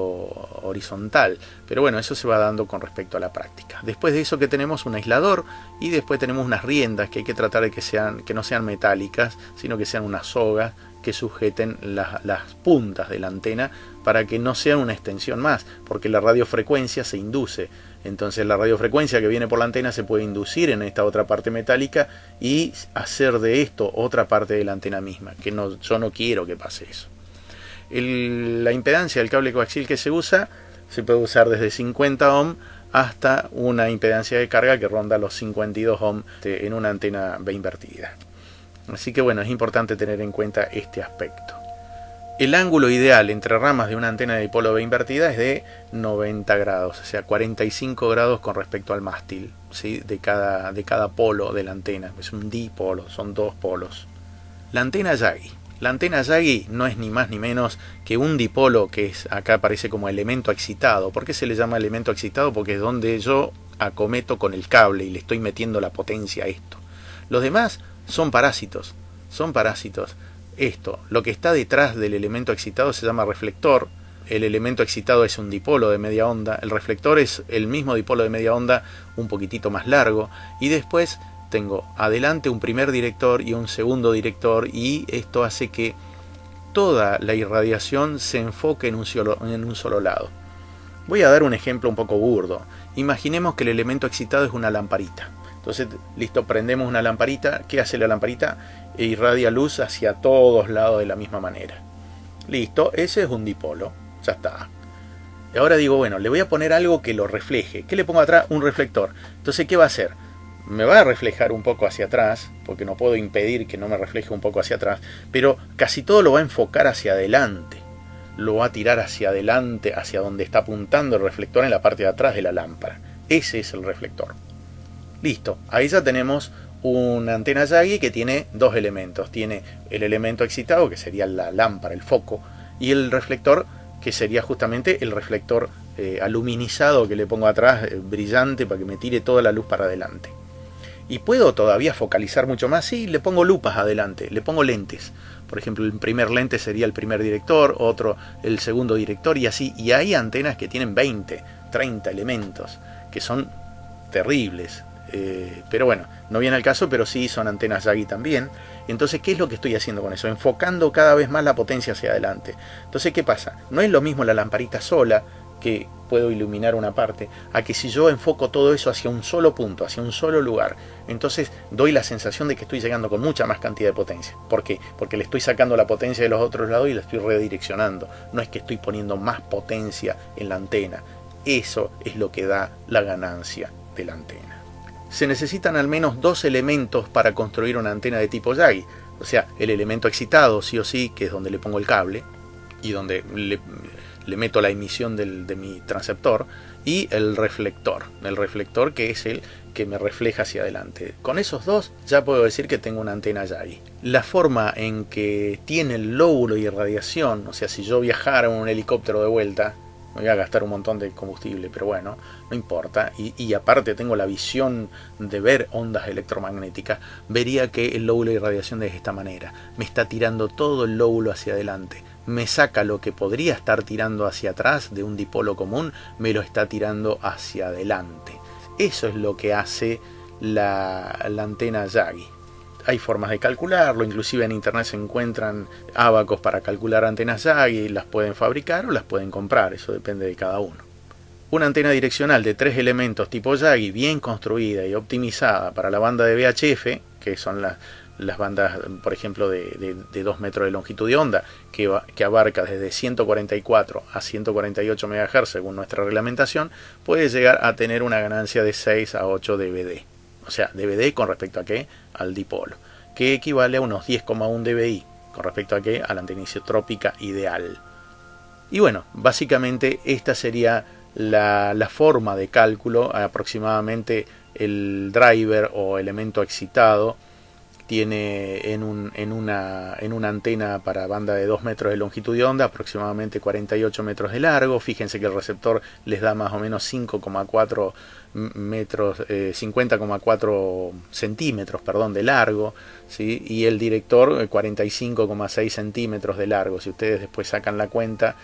horizontal. Pero bueno, eso se va dando con respecto a la práctica. Después de eso que tenemos un aislador y después tenemos unas riendas que hay que tratar de que no sean metálicas, sino que sean unas sogas que sujeten las puntas de la antena para que no sean una extensión más, porque la radiofrecuencia se induce. Entonces la radiofrecuencia que viene por la antena se puede inducir en esta otra parte metálica y hacer de esto otra parte de la antena misma, que yo no quiero que pase eso. La impedancia del cable coaxial que se usa se puede usar desde 50 ohm hasta una impedancia de carga que ronda los 52 ohm en una antena B invertida. Así que bueno, es importante tener en cuenta este aspecto. El ángulo ideal entre ramas de una antena de dipolo B invertida es de 90 grados, o sea 45 grados con respecto al mástil, ¿sí? de cada polo de la antena. Es un dipolo, son dos polos. La antena Yagi. La antena Yagi no es ni más ni menos que un dipolo que acá aparece como elemento excitado. ¿Por qué se le llama elemento excitado? Porque es donde yo acometo con el cable y le estoy metiendo la potencia a esto. Los demás son parásitos, lo que está detrás del elemento excitado se llama reflector. El elemento excitado es un dipolo de media onda, el reflector es el mismo dipolo de media onda, un poquitito más largo, y después tengo adelante un primer director y un segundo director, y esto hace que toda la irradiación se enfoque en un solo lado. Voy a dar un ejemplo un poco burdo. Imaginemos que el elemento excitado es una lamparita. Entonces, listo, prendemos una lamparita. ¿Qué hace la lamparita? Irradia luz hacia todos lados de la misma manera. Listo, ese es un dipolo. Ya está. Y ahora digo, bueno, le voy a poner algo que lo refleje. ¿Qué le pongo atrás? Un reflector. Entonces, ¿qué va a hacer? Me va a reflejar un poco hacia atrás, porque no puedo impedir que no me refleje un poco hacia atrás, pero casi todo lo va a enfocar hacia adelante. Lo va a tirar hacia adelante, hacia donde está apuntando el reflector en la parte de atrás de la lámpara. Ese es el reflector. Listo, ahí ya tenemos una antena Yagi que tiene dos elementos. Tiene el elemento excitado, que sería la lámpara, el foco, y el reflector, que sería justamente el reflector aluminizado que le pongo atrás, brillante, para que me tire toda la luz para adelante. ¿Y puedo todavía focalizar mucho más? Sí, le pongo lupas adelante, le pongo lentes. Por ejemplo, el primer lente sería el primer director, otro el segundo director, y así. Y hay antenas que tienen 20, 30 elementos, que son terribles. Pero bueno, no viene al caso, pero sí son antenas Yagi también. Entonces, ¿qué es lo que estoy haciendo con eso? Enfocando cada vez más la potencia hacia adelante. Entonces, ¿qué pasa? No es lo mismo la lamparita sola, que puedo iluminar una parte, a que si yo enfoco todo eso hacia un solo punto, hacia un solo lugar, entonces doy la sensación de que estoy llegando con mucha más cantidad de potencia. ¿Por qué? Porque le estoy sacando la potencia de los otros lados y la estoy redireccionando. No es que estoy poniendo más potencia en la antena. Eso es lo que da la ganancia de la antena. Se necesitan al menos dos elementos para construir una antena de tipo Yagi. O sea, el elemento excitado, sí o sí, que es donde le pongo el cable y donde le meto la emisión de mi transceptor, y el reflector que es el que me refleja hacia adelante. Con esos dos ya puedo decir que tengo una antena Yagi. La forma en que tiene el lóbulo y irradiación, o sea, si yo viajara en un helicóptero de vuelta, me voy a gastar un montón de combustible, pero bueno, no importa. Y aparte tengo la visión de ver ondas electromagnéticas, vería que el lóbulo de irradiación de esta manera. Me está tirando todo el lóbulo hacia adelante. Me saca lo que podría estar tirando hacia atrás de un dipolo común, me lo está tirando hacia adelante. Eso es lo que hace la antena Yagi. Hay formas de calcularlo, inclusive en internet se encuentran ábacos para calcular antenas Yagi, las pueden fabricar o las pueden comprar, eso depende de cada uno. Una antena direccional de 3 elementos tipo Yagi, bien construida y optimizada para la banda de VHF, que son las bandas, por ejemplo, de 2 metros de longitud de onda, que abarca desde 144 a 148 MHz según nuestra reglamentación, puede llegar a tener una ganancia de 6 a 8 dBd. O sea, dBd con respecto a qué? Al dipolo, que equivale a unos 10,1 dBi, con respecto a qué? A la antena isotrópica ideal. Y bueno, básicamente esta sería la forma de cálculo. Aproximadamente el driver o elemento excitado tiene en una antena para banda de 2 metros de longitud de onda aproximadamente 48 metros de largo. Fíjense que el receptor les da más o menos 5,4 metros, 50,4 centímetros, perdón, de largo, ¿sí? Y el director 45,6 centímetros de largo. Si ustedes después sacan la cuenta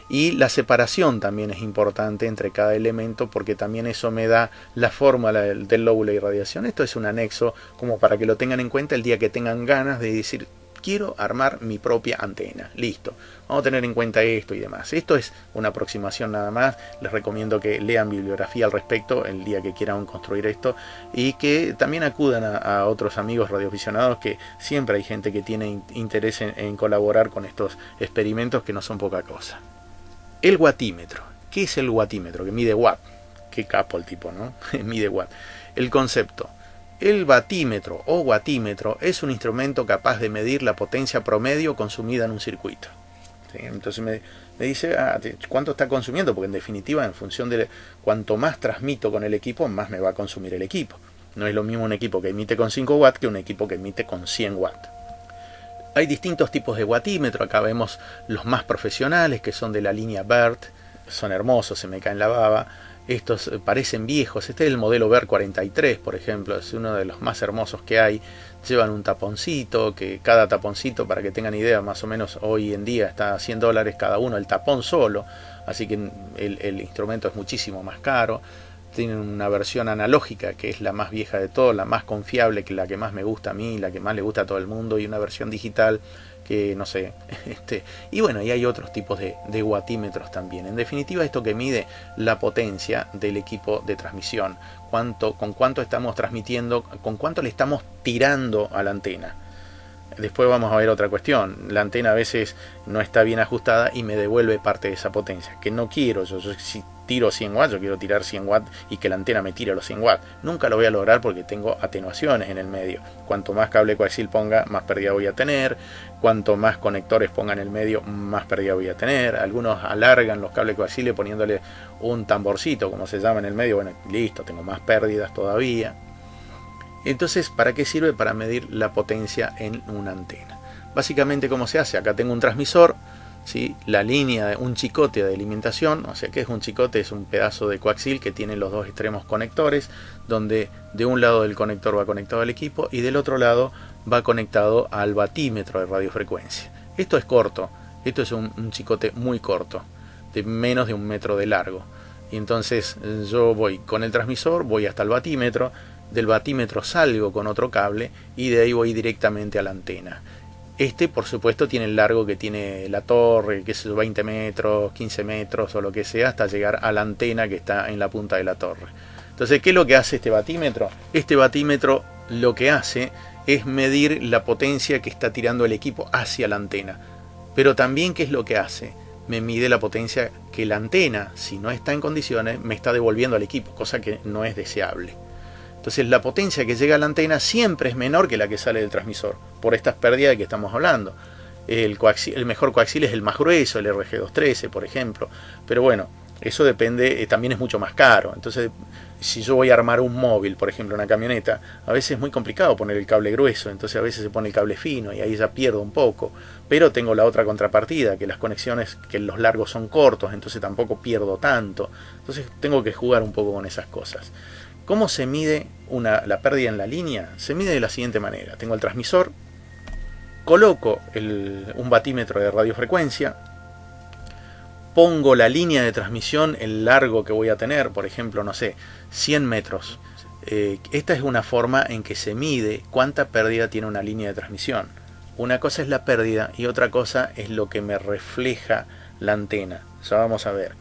Y la separación también es importante entre cada elemento, porque también eso me da la fórmula del lóbulo de irradiación. Esto es un anexo como para que lo tengan en cuenta el día que tengan ganas de decir: quiero armar mi propia antena. Listo, vamos a tener en cuenta esto y demás. Esto es una aproximación nada más. Les recomiendo que lean bibliografía al respecto el día que quieran construir esto, y que también acudan a otros amigos radioaficionados, que siempre hay gente que tiene interés en colaborar con estos experimentos que no son poca cosa. El watímetro. ¿Qué es el watímetro? Que mide watt. Qué capo el tipo, ¿no? Mide watt. El concepto. El batímetro o watímetro es un instrumento capaz de medir la potencia promedio consumida en un circuito. ¿Sí? Entonces me dice cuánto está consumiendo, porque en definitiva, en función de cuanto más transmito con el equipo, más me va a consumir el equipo. No es lo mismo un equipo que emite con 5 watts que un equipo que emite con 100 watts. Hay distintos tipos de watímetro. Acá vemos los más profesionales, que son de la línea BERT. Son hermosos, se me cae en la baba. Estos parecen viejos. Este es el modelo BERT 43, por ejemplo. Es uno de los más hermosos que hay. Llevan un taponcito, que cada taponcito, para que tengan idea, más o menos hoy en día está a $100 cada uno, el tapón solo. Así que el instrumento es muchísimo más caro. Tienen una versión analógica, que es la más vieja de todo, la más confiable, que la que más me gusta a mí, la que más le gusta a todo el mundo, y una versión digital que no sé, y bueno, y hay otros tipos de watímetros también. En definitiva, esto que mide la potencia del equipo de transmisión, con cuánto estamos transmitiendo, con cuánto le estamos tirando a la antena. Después vamos a ver otra cuestión. La antena a veces no está bien ajustada y me devuelve parte de esa potencia, que no quiero. Yo si tiro 100 watts, yo quiero tirar 100 watts y que la antena me tire los 100 watts. Nunca lo voy a lograr porque tengo atenuaciones en el medio. Cuanto más cable coaxial ponga, más pérdida voy a tener. Cuanto más conectores ponga en el medio, más pérdida voy a tener. Algunos alargan los cables coaxiales poniéndole un tamborcito, como se llama, en el medio. Bueno, listo, tengo más pérdidas todavía. Entonces, ¿para qué sirve? Para medir la potencia en una antena. Básicamente, ¿cómo se hace? Acá tengo un transmisor, ¿sí? La línea de un chicote de alimentación. O sea, ¿qué es un chicote? Es un pedazo de coaxial que tiene los dos extremos conectores, donde de un lado del conector va conectado al equipo y del otro lado va conectado al batímetro de radiofrecuencia. Esto es corto. Esto es un chicote muy corto, de menos de 1 metro de largo. Y entonces yo voy con el transmisor, voy hasta el batímetro. Del batímetro salgo con otro cable y de ahí voy directamente a la antena. Por supuesto, tiene el largo que tiene la torre, que es 20 metros, 15 metros o lo que sea, hasta llegar a la antena que está en la punta de la torre. Entonces, ¿qué es lo que hace este batímetro? Este batímetro lo que hace es medir la potencia que está tirando el equipo hacia la antena. Pero también, ¿qué es lo que hace? Me mide la potencia que la antena, si no está en condiciones, me está devolviendo al equipo, cosa que no es deseable. Entonces la potencia que llega a la antena siempre es menor que la que sale del transmisor, por estas pérdidas de que estamos hablando. El mejor coaxial es el más grueso, el RG213, por ejemplo. Pero bueno, eso depende, también es mucho más caro. Entonces, si yo voy a armar un móvil, por ejemplo, una camioneta, a veces es muy complicado poner el cable grueso, entonces a veces se pone el cable fino y ahí ya pierdo un poco. Pero tengo la otra contrapartida, que las conexiones, que los largos son cortos, entonces tampoco pierdo tanto. Entonces tengo que jugar un poco con esas cosas. ¿Cómo se mide la pérdida en la línea? Se mide de la siguiente manera. Tengo el transmisor, coloco un batímetro de radiofrecuencia, pongo la línea de transmisión, el largo que voy a tener, por ejemplo, no sé, 100 metros. Esta es una forma en que se mide cuánta pérdida tiene una línea de transmisión. Una cosa es la pérdida y otra cosa es lo que me refleja la antena. Ya vamos a ver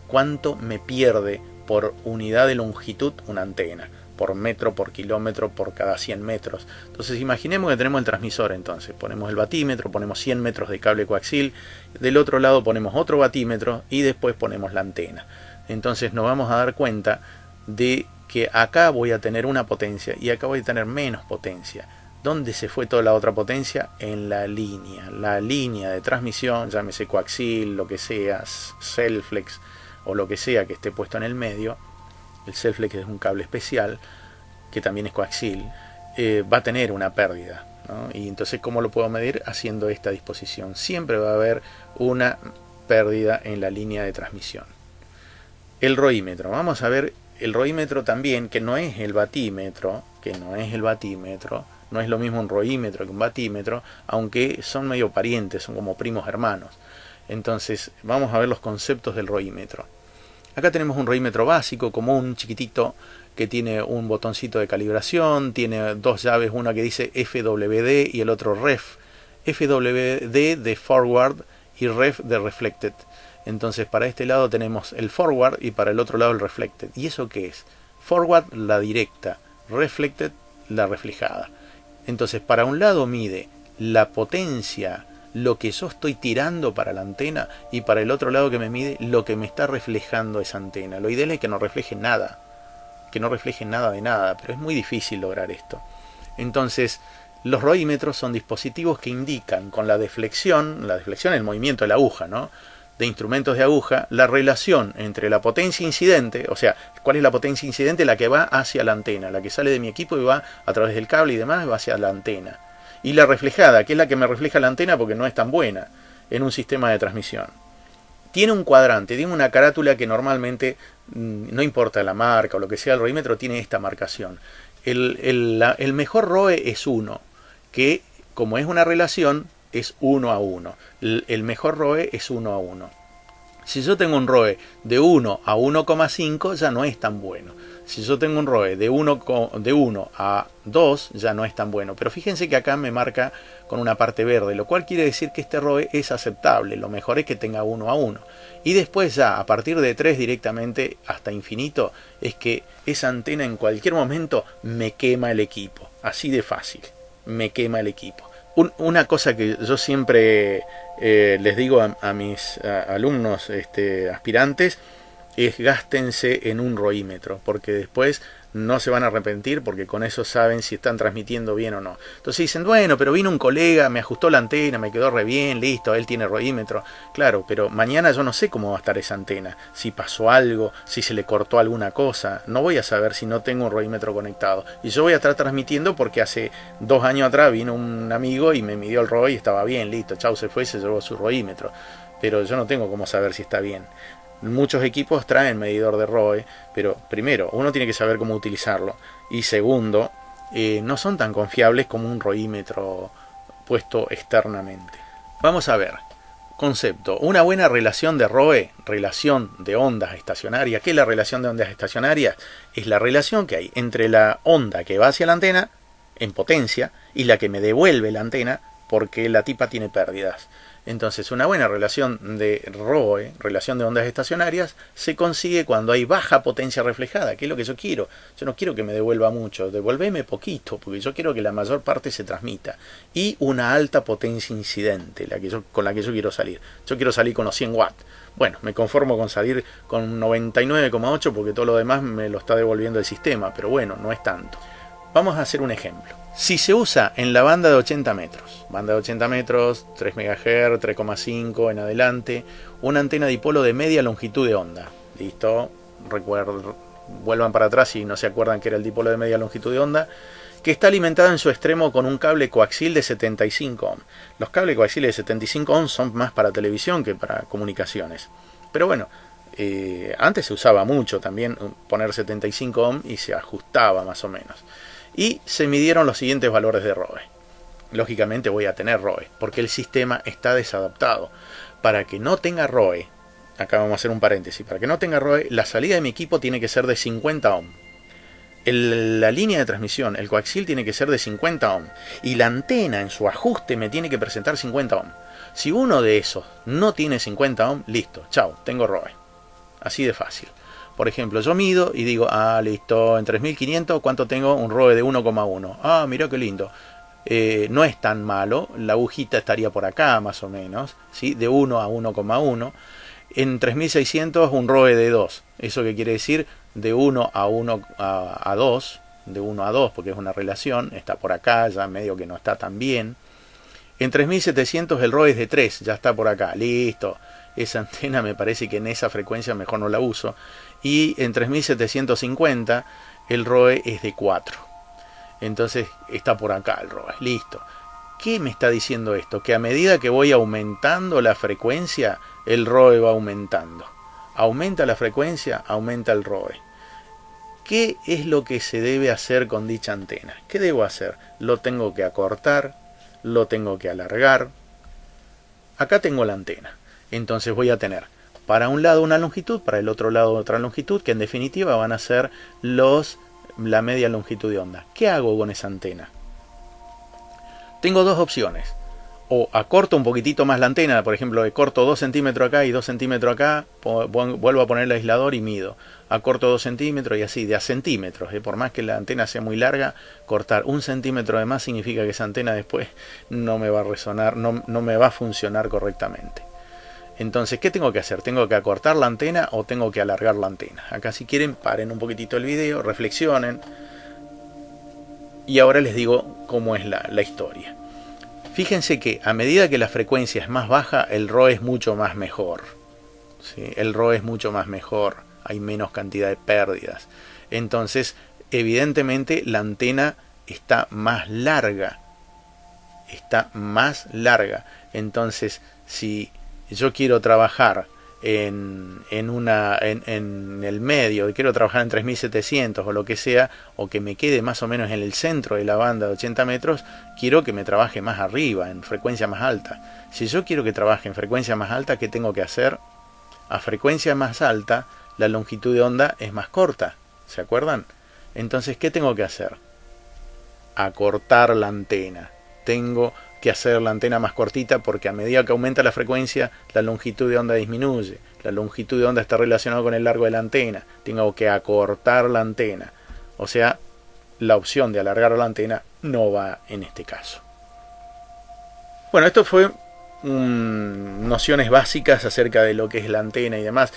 cuánto me pierde por unidad de longitud una antena, por metro, por kilómetro, por cada 100 metros. Entonces imaginemos que tenemos el transmisor, entonces ponemos el batímetro, ponemos 100 metros de cable coaxial, del otro lado ponemos otro batímetro y después ponemos la antena. Entonces nos vamos a dar cuenta de que acá voy a tener una potencia y acá voy a tener menos potencia. ¿Dónde se fue toda la otra potencia? En la línea de transmisión, llámese coaxial, lo que sea, Selflex, o lo que sea que esté puesto en el medio. El Selflex es un cable especial que también es coaxial, va a tener una pérdida, ¿no? Y entonces, ¿cómo lo puedo medir? Haciendo esta disposición. Siempre va a haber una pérdida en la línea de transmisión. El roímetro, vamos a ver el roímetro también, que no es el batímetro, no es lo mismo un roímetro que un batímetro, aunque son medio parientes, son como primos hermanos. Entonces vamos a ver los conceptos del ROImétro. Acá tenemos un ROImétro básico, común, chiquitito, que tiene un botoncito de calibración, tiene dos llaves, una que dice FWD y el otro REF. FWD de forward y REF de reflected. Entonces para este lado tenemos el forward y para el otro lado el reflected. ¿Y eso qué es? Forward, la directa, reflected, la reflejada. Entonces para un lado mide la potencia, lo que yo estoy tirando para la antena, y para el otro lado que me mide lo que me está reflejando esa antena. Lo ideal es que no refleje nada, de nada, pero es muy difícil lograr esto. Entonces los ROImétros son dispositivos que indican con la deflexión el movimiento de la aguja, ¿no?, de instrumentos de aguja, la relación entre la potencia incidente, o sea, ¿cuál es la potencia incidente? La que va hacia la antena, la que sale de mi equipo y va a través del cable y demás, va hacia la antena. Y la reflejada, que es la que me refleja la antena porque no es tan buena en un sistema de transmisión. Tiene un cuadrante, tiene una carátula que normalmente, no importa la marca o lo que sea, el ROImétro tiene esta marcación. El mejor ROE es 1, que como es una relación, es 1 a 1. El mejor ROE es 1 a 1. Si yo tengo un ROE de 1 a 1,5 ya no es tan bueno. Si yo tengo un ROE de 1 a 2 ya no es tan bueno. Pero fíjense que acá me marca con una parte verde, lo cual quiere decir que este ROE es aceptable. Lo mejor es que tenga 1 a 1. Y después ya, a partir de 3 directamente hasta infinito, es que esa antena en cualquier momento me quema el equipo. Así de fácil, me quema el equipo. Una cosa que yo siempre les digo a mis alumnos aspirantes es: gástense en un ROImétro, porque después no se van a arrepentir, porque con eso saben si están transmitiendo bien o no. Entonces dicen, bueno, pero vino un colega, me ajustó la antena, me quedó re bien, listo, él tiene ROImétro. Claro, pero mañana yo no sé cómo va a estar esa antena, si pasó algo, si se le cortó alguna cosa, no voy a saber si no tengo un ROImétro conectado. Y yo voy a estar transmitiendo porque hace 2 años atrás vino un amigo y me midió el ROI y estaba bien, listo, chau, se fue y se llevó su ROImétro. Pero yo no tengo cómo saber si está bien. Muchos equipos traen medidor de ROE, pero primero, uno tiene que saber cómo utilizarlo, y segundo, no son tan confiables como un ROImétro puesto externamente. Vamos a ver, concepto: una buena relación de ROE, relación de ondas estacionarias. ¿Qué es la relación de ondas estacionarias? Es la relación que hay entre la onda que va hacia la antena en potencia y la que me devuelve la antena porque la tipa tiene pérdidas. Entonces una buena relación de ROE, relación de ondas estacionarias, se consigue cuando hay baja potencia reflejada, que es lo que yo quiero. Yo no quiero que me devuelva mucho, devuélveme poquito, porque yo quiero que la mayor parte se transmita. Y una alta potencia incidente, con la que yo quiero salir. Yo quiero salir con los 100 watts. Bueno, me conformo con salir con 99,8 porque todo lo demás me lo está devolviendo el sistema, pero bueno, no es tanto. Vamos a hacer un ejemplo. Si se usa en la banda de 80 metros, 3 MHz, 3,5 en adelante, una antena dipolo de media longitud de onda. Listo, vuelvan para atrás si no se acuerdan que era el dipolo de media longitud de onda, que está alimentada en su extremo con un cable coaxial de 75 ohm. Los cables coaxiales de 75 ohm son más para televisión que para comunicaciones. Pero bueno, antes se usaba mucho también poner 75 ohm y se ajustaba más o menos. Y se midieron los siguientes valores de ROE. Lógicamente voy a tener ROE, porque el sistema está desadaptado. Para que no tenga ROE, acá vamos a hacer un paréntesis, para que no tenga ROE, la salida de mi equipo tiene que ser de 50 ohm. La línea de transmisión, el coaxial, tiene que ser de 50 ohm. Y la antena en su ajuste me tiene que presentar 50 ohm. Si uno de esos no tiene 50 ohm, listo, chao, tengo ROE. Así de fácil. Por ejemplo, yo mido y digo, listo, en 3500, ¿cuánto tengo? Un ROE de 1,1. Mirá qué lindo. No es tan malo, la agujita estaría por acá más o menos, ¿sí? De 1 a 1,1. En 3600 un ROE de 2. ¿Eso qué quiere decir? De 1 a 1 a 2, de 1 a 2 porque es una relación, está por acá, ya medio que no está tan bien. En 3700 el ROE es de 3, ya está por acá, listo. Esa antena me parece que en esa frecuencia mejor no la uso. Y en 3750 el ROE es de 4. Entonces está por acá el ROE, listo. ¿Qué me está diciendo esto? Que a medida que voy aumentando la frecuencia, el ROE va aumentando. Aumenta la frecuencia, aumenta el ROE. ¿Qué es lo que se debe hacer con dicha antena? ¿Qué debo hacer? Lo tengo que acortar, lo tengo que alargar. Acá tengo la antena. Entonces voy a tener para un lado una longitud, para el otro lado otra longitud, que en definitiva van a ser la media longitud de onda. ¿Qué hago con esa antena? Tengo dos opciones. O acorto un poquitito más la antena, por ejemplo, corto 2 centímetros acá y 2 centímetros acá, vuelvo a poner el aislador y mido. Acorto 2 centímetros y así, de a centímetros. Por más que la antena sea muy larga, cortar 1 centímetro de más significa que esa antena después no me va a resonar, no me va a funcionar correctamente. Entonces, ¿qué tengo que hacer? ¿Tengo que acortar la antena o tengo que alargar la antena? Acá si quieren, paren un poquitito el video, reflexionen. Y ahora les digo cómo es la historia. Fíjense que a medida que la frecuencia es más baja, el ROE es mucho más mejor. ¿Sí? El ROE es mucho más mejor, hay menos cantidad de pérdidas. Entonces, evidentemente, la antena está más larga. Está más larga. Entonces, si yo quiero trabajar en el medio, quiero trabajar en 3700 o lo que sea, o que me quede más o menos en el centro de la banda de 80 metros, quiero que me trabaje más arriba, en frecuencia más alta. Si yo quiero que trabaje en frecuencia más alta, ¿qué tengo que hacer? A frecuencia más alta, la longitud de onda es más corta, ¿se acuerdan? Entonces, ¿qué tengo que hacer? Acortar la antena. Tengo que hacer la antena más cortita porque a medida que aumenta la frecuencia, la longitud de onda disminuye. La longitud de onda está relacionada con el largo de la antena. Tengo que acortar la antena. O sea, la opción de alargar la antena no va en este caso. Bueno, esto fue nociones básicas acerca de lo que es la antena y demás.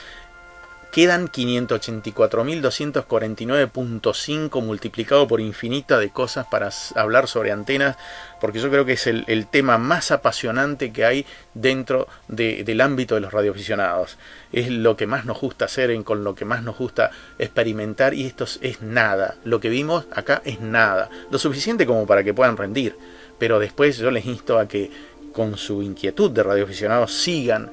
Quedan 584.249.5 multiplicado por infinita de cosas para hablar sobre antenas, porque yo creo que es el tema más apasionante que hay dentro del ámbito de los radioaficionados. Es lo que más nos gusta hacer, con lo que más nos gusta experimentar, y esto es nada. Lo que vimos acá es nada. Lo suficiente como para que puedan rendir, pero después yo les insto a que con su inquietud de radioaficionados sigan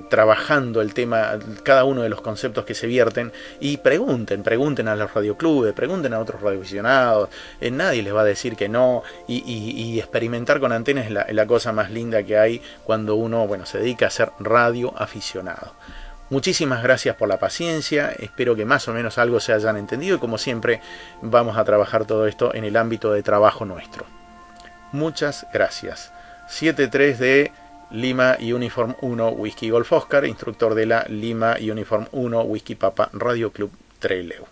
trabajando el tema, cada uno de los conceptos que se vierten, y pregunten a los radioclubes, pregunten a otros radioaficionados. Nadie les va a decir que no, y experimentar con antenas es la cosa más linda que hay cuando uno, se dedica a ser radioaficionado. Muchísimas gracias por la paciencia, espero que más o menos algo se hayan entendido, y como siempre vamos a trabajar todo esto en el ámbito de trabajo nuestro. Muchas gracias. 73 de Lima Uniform 1 Whisky Golf Oscar, instructor de la Lima Uniform 1 Whisky Papa Radio Club Trelew.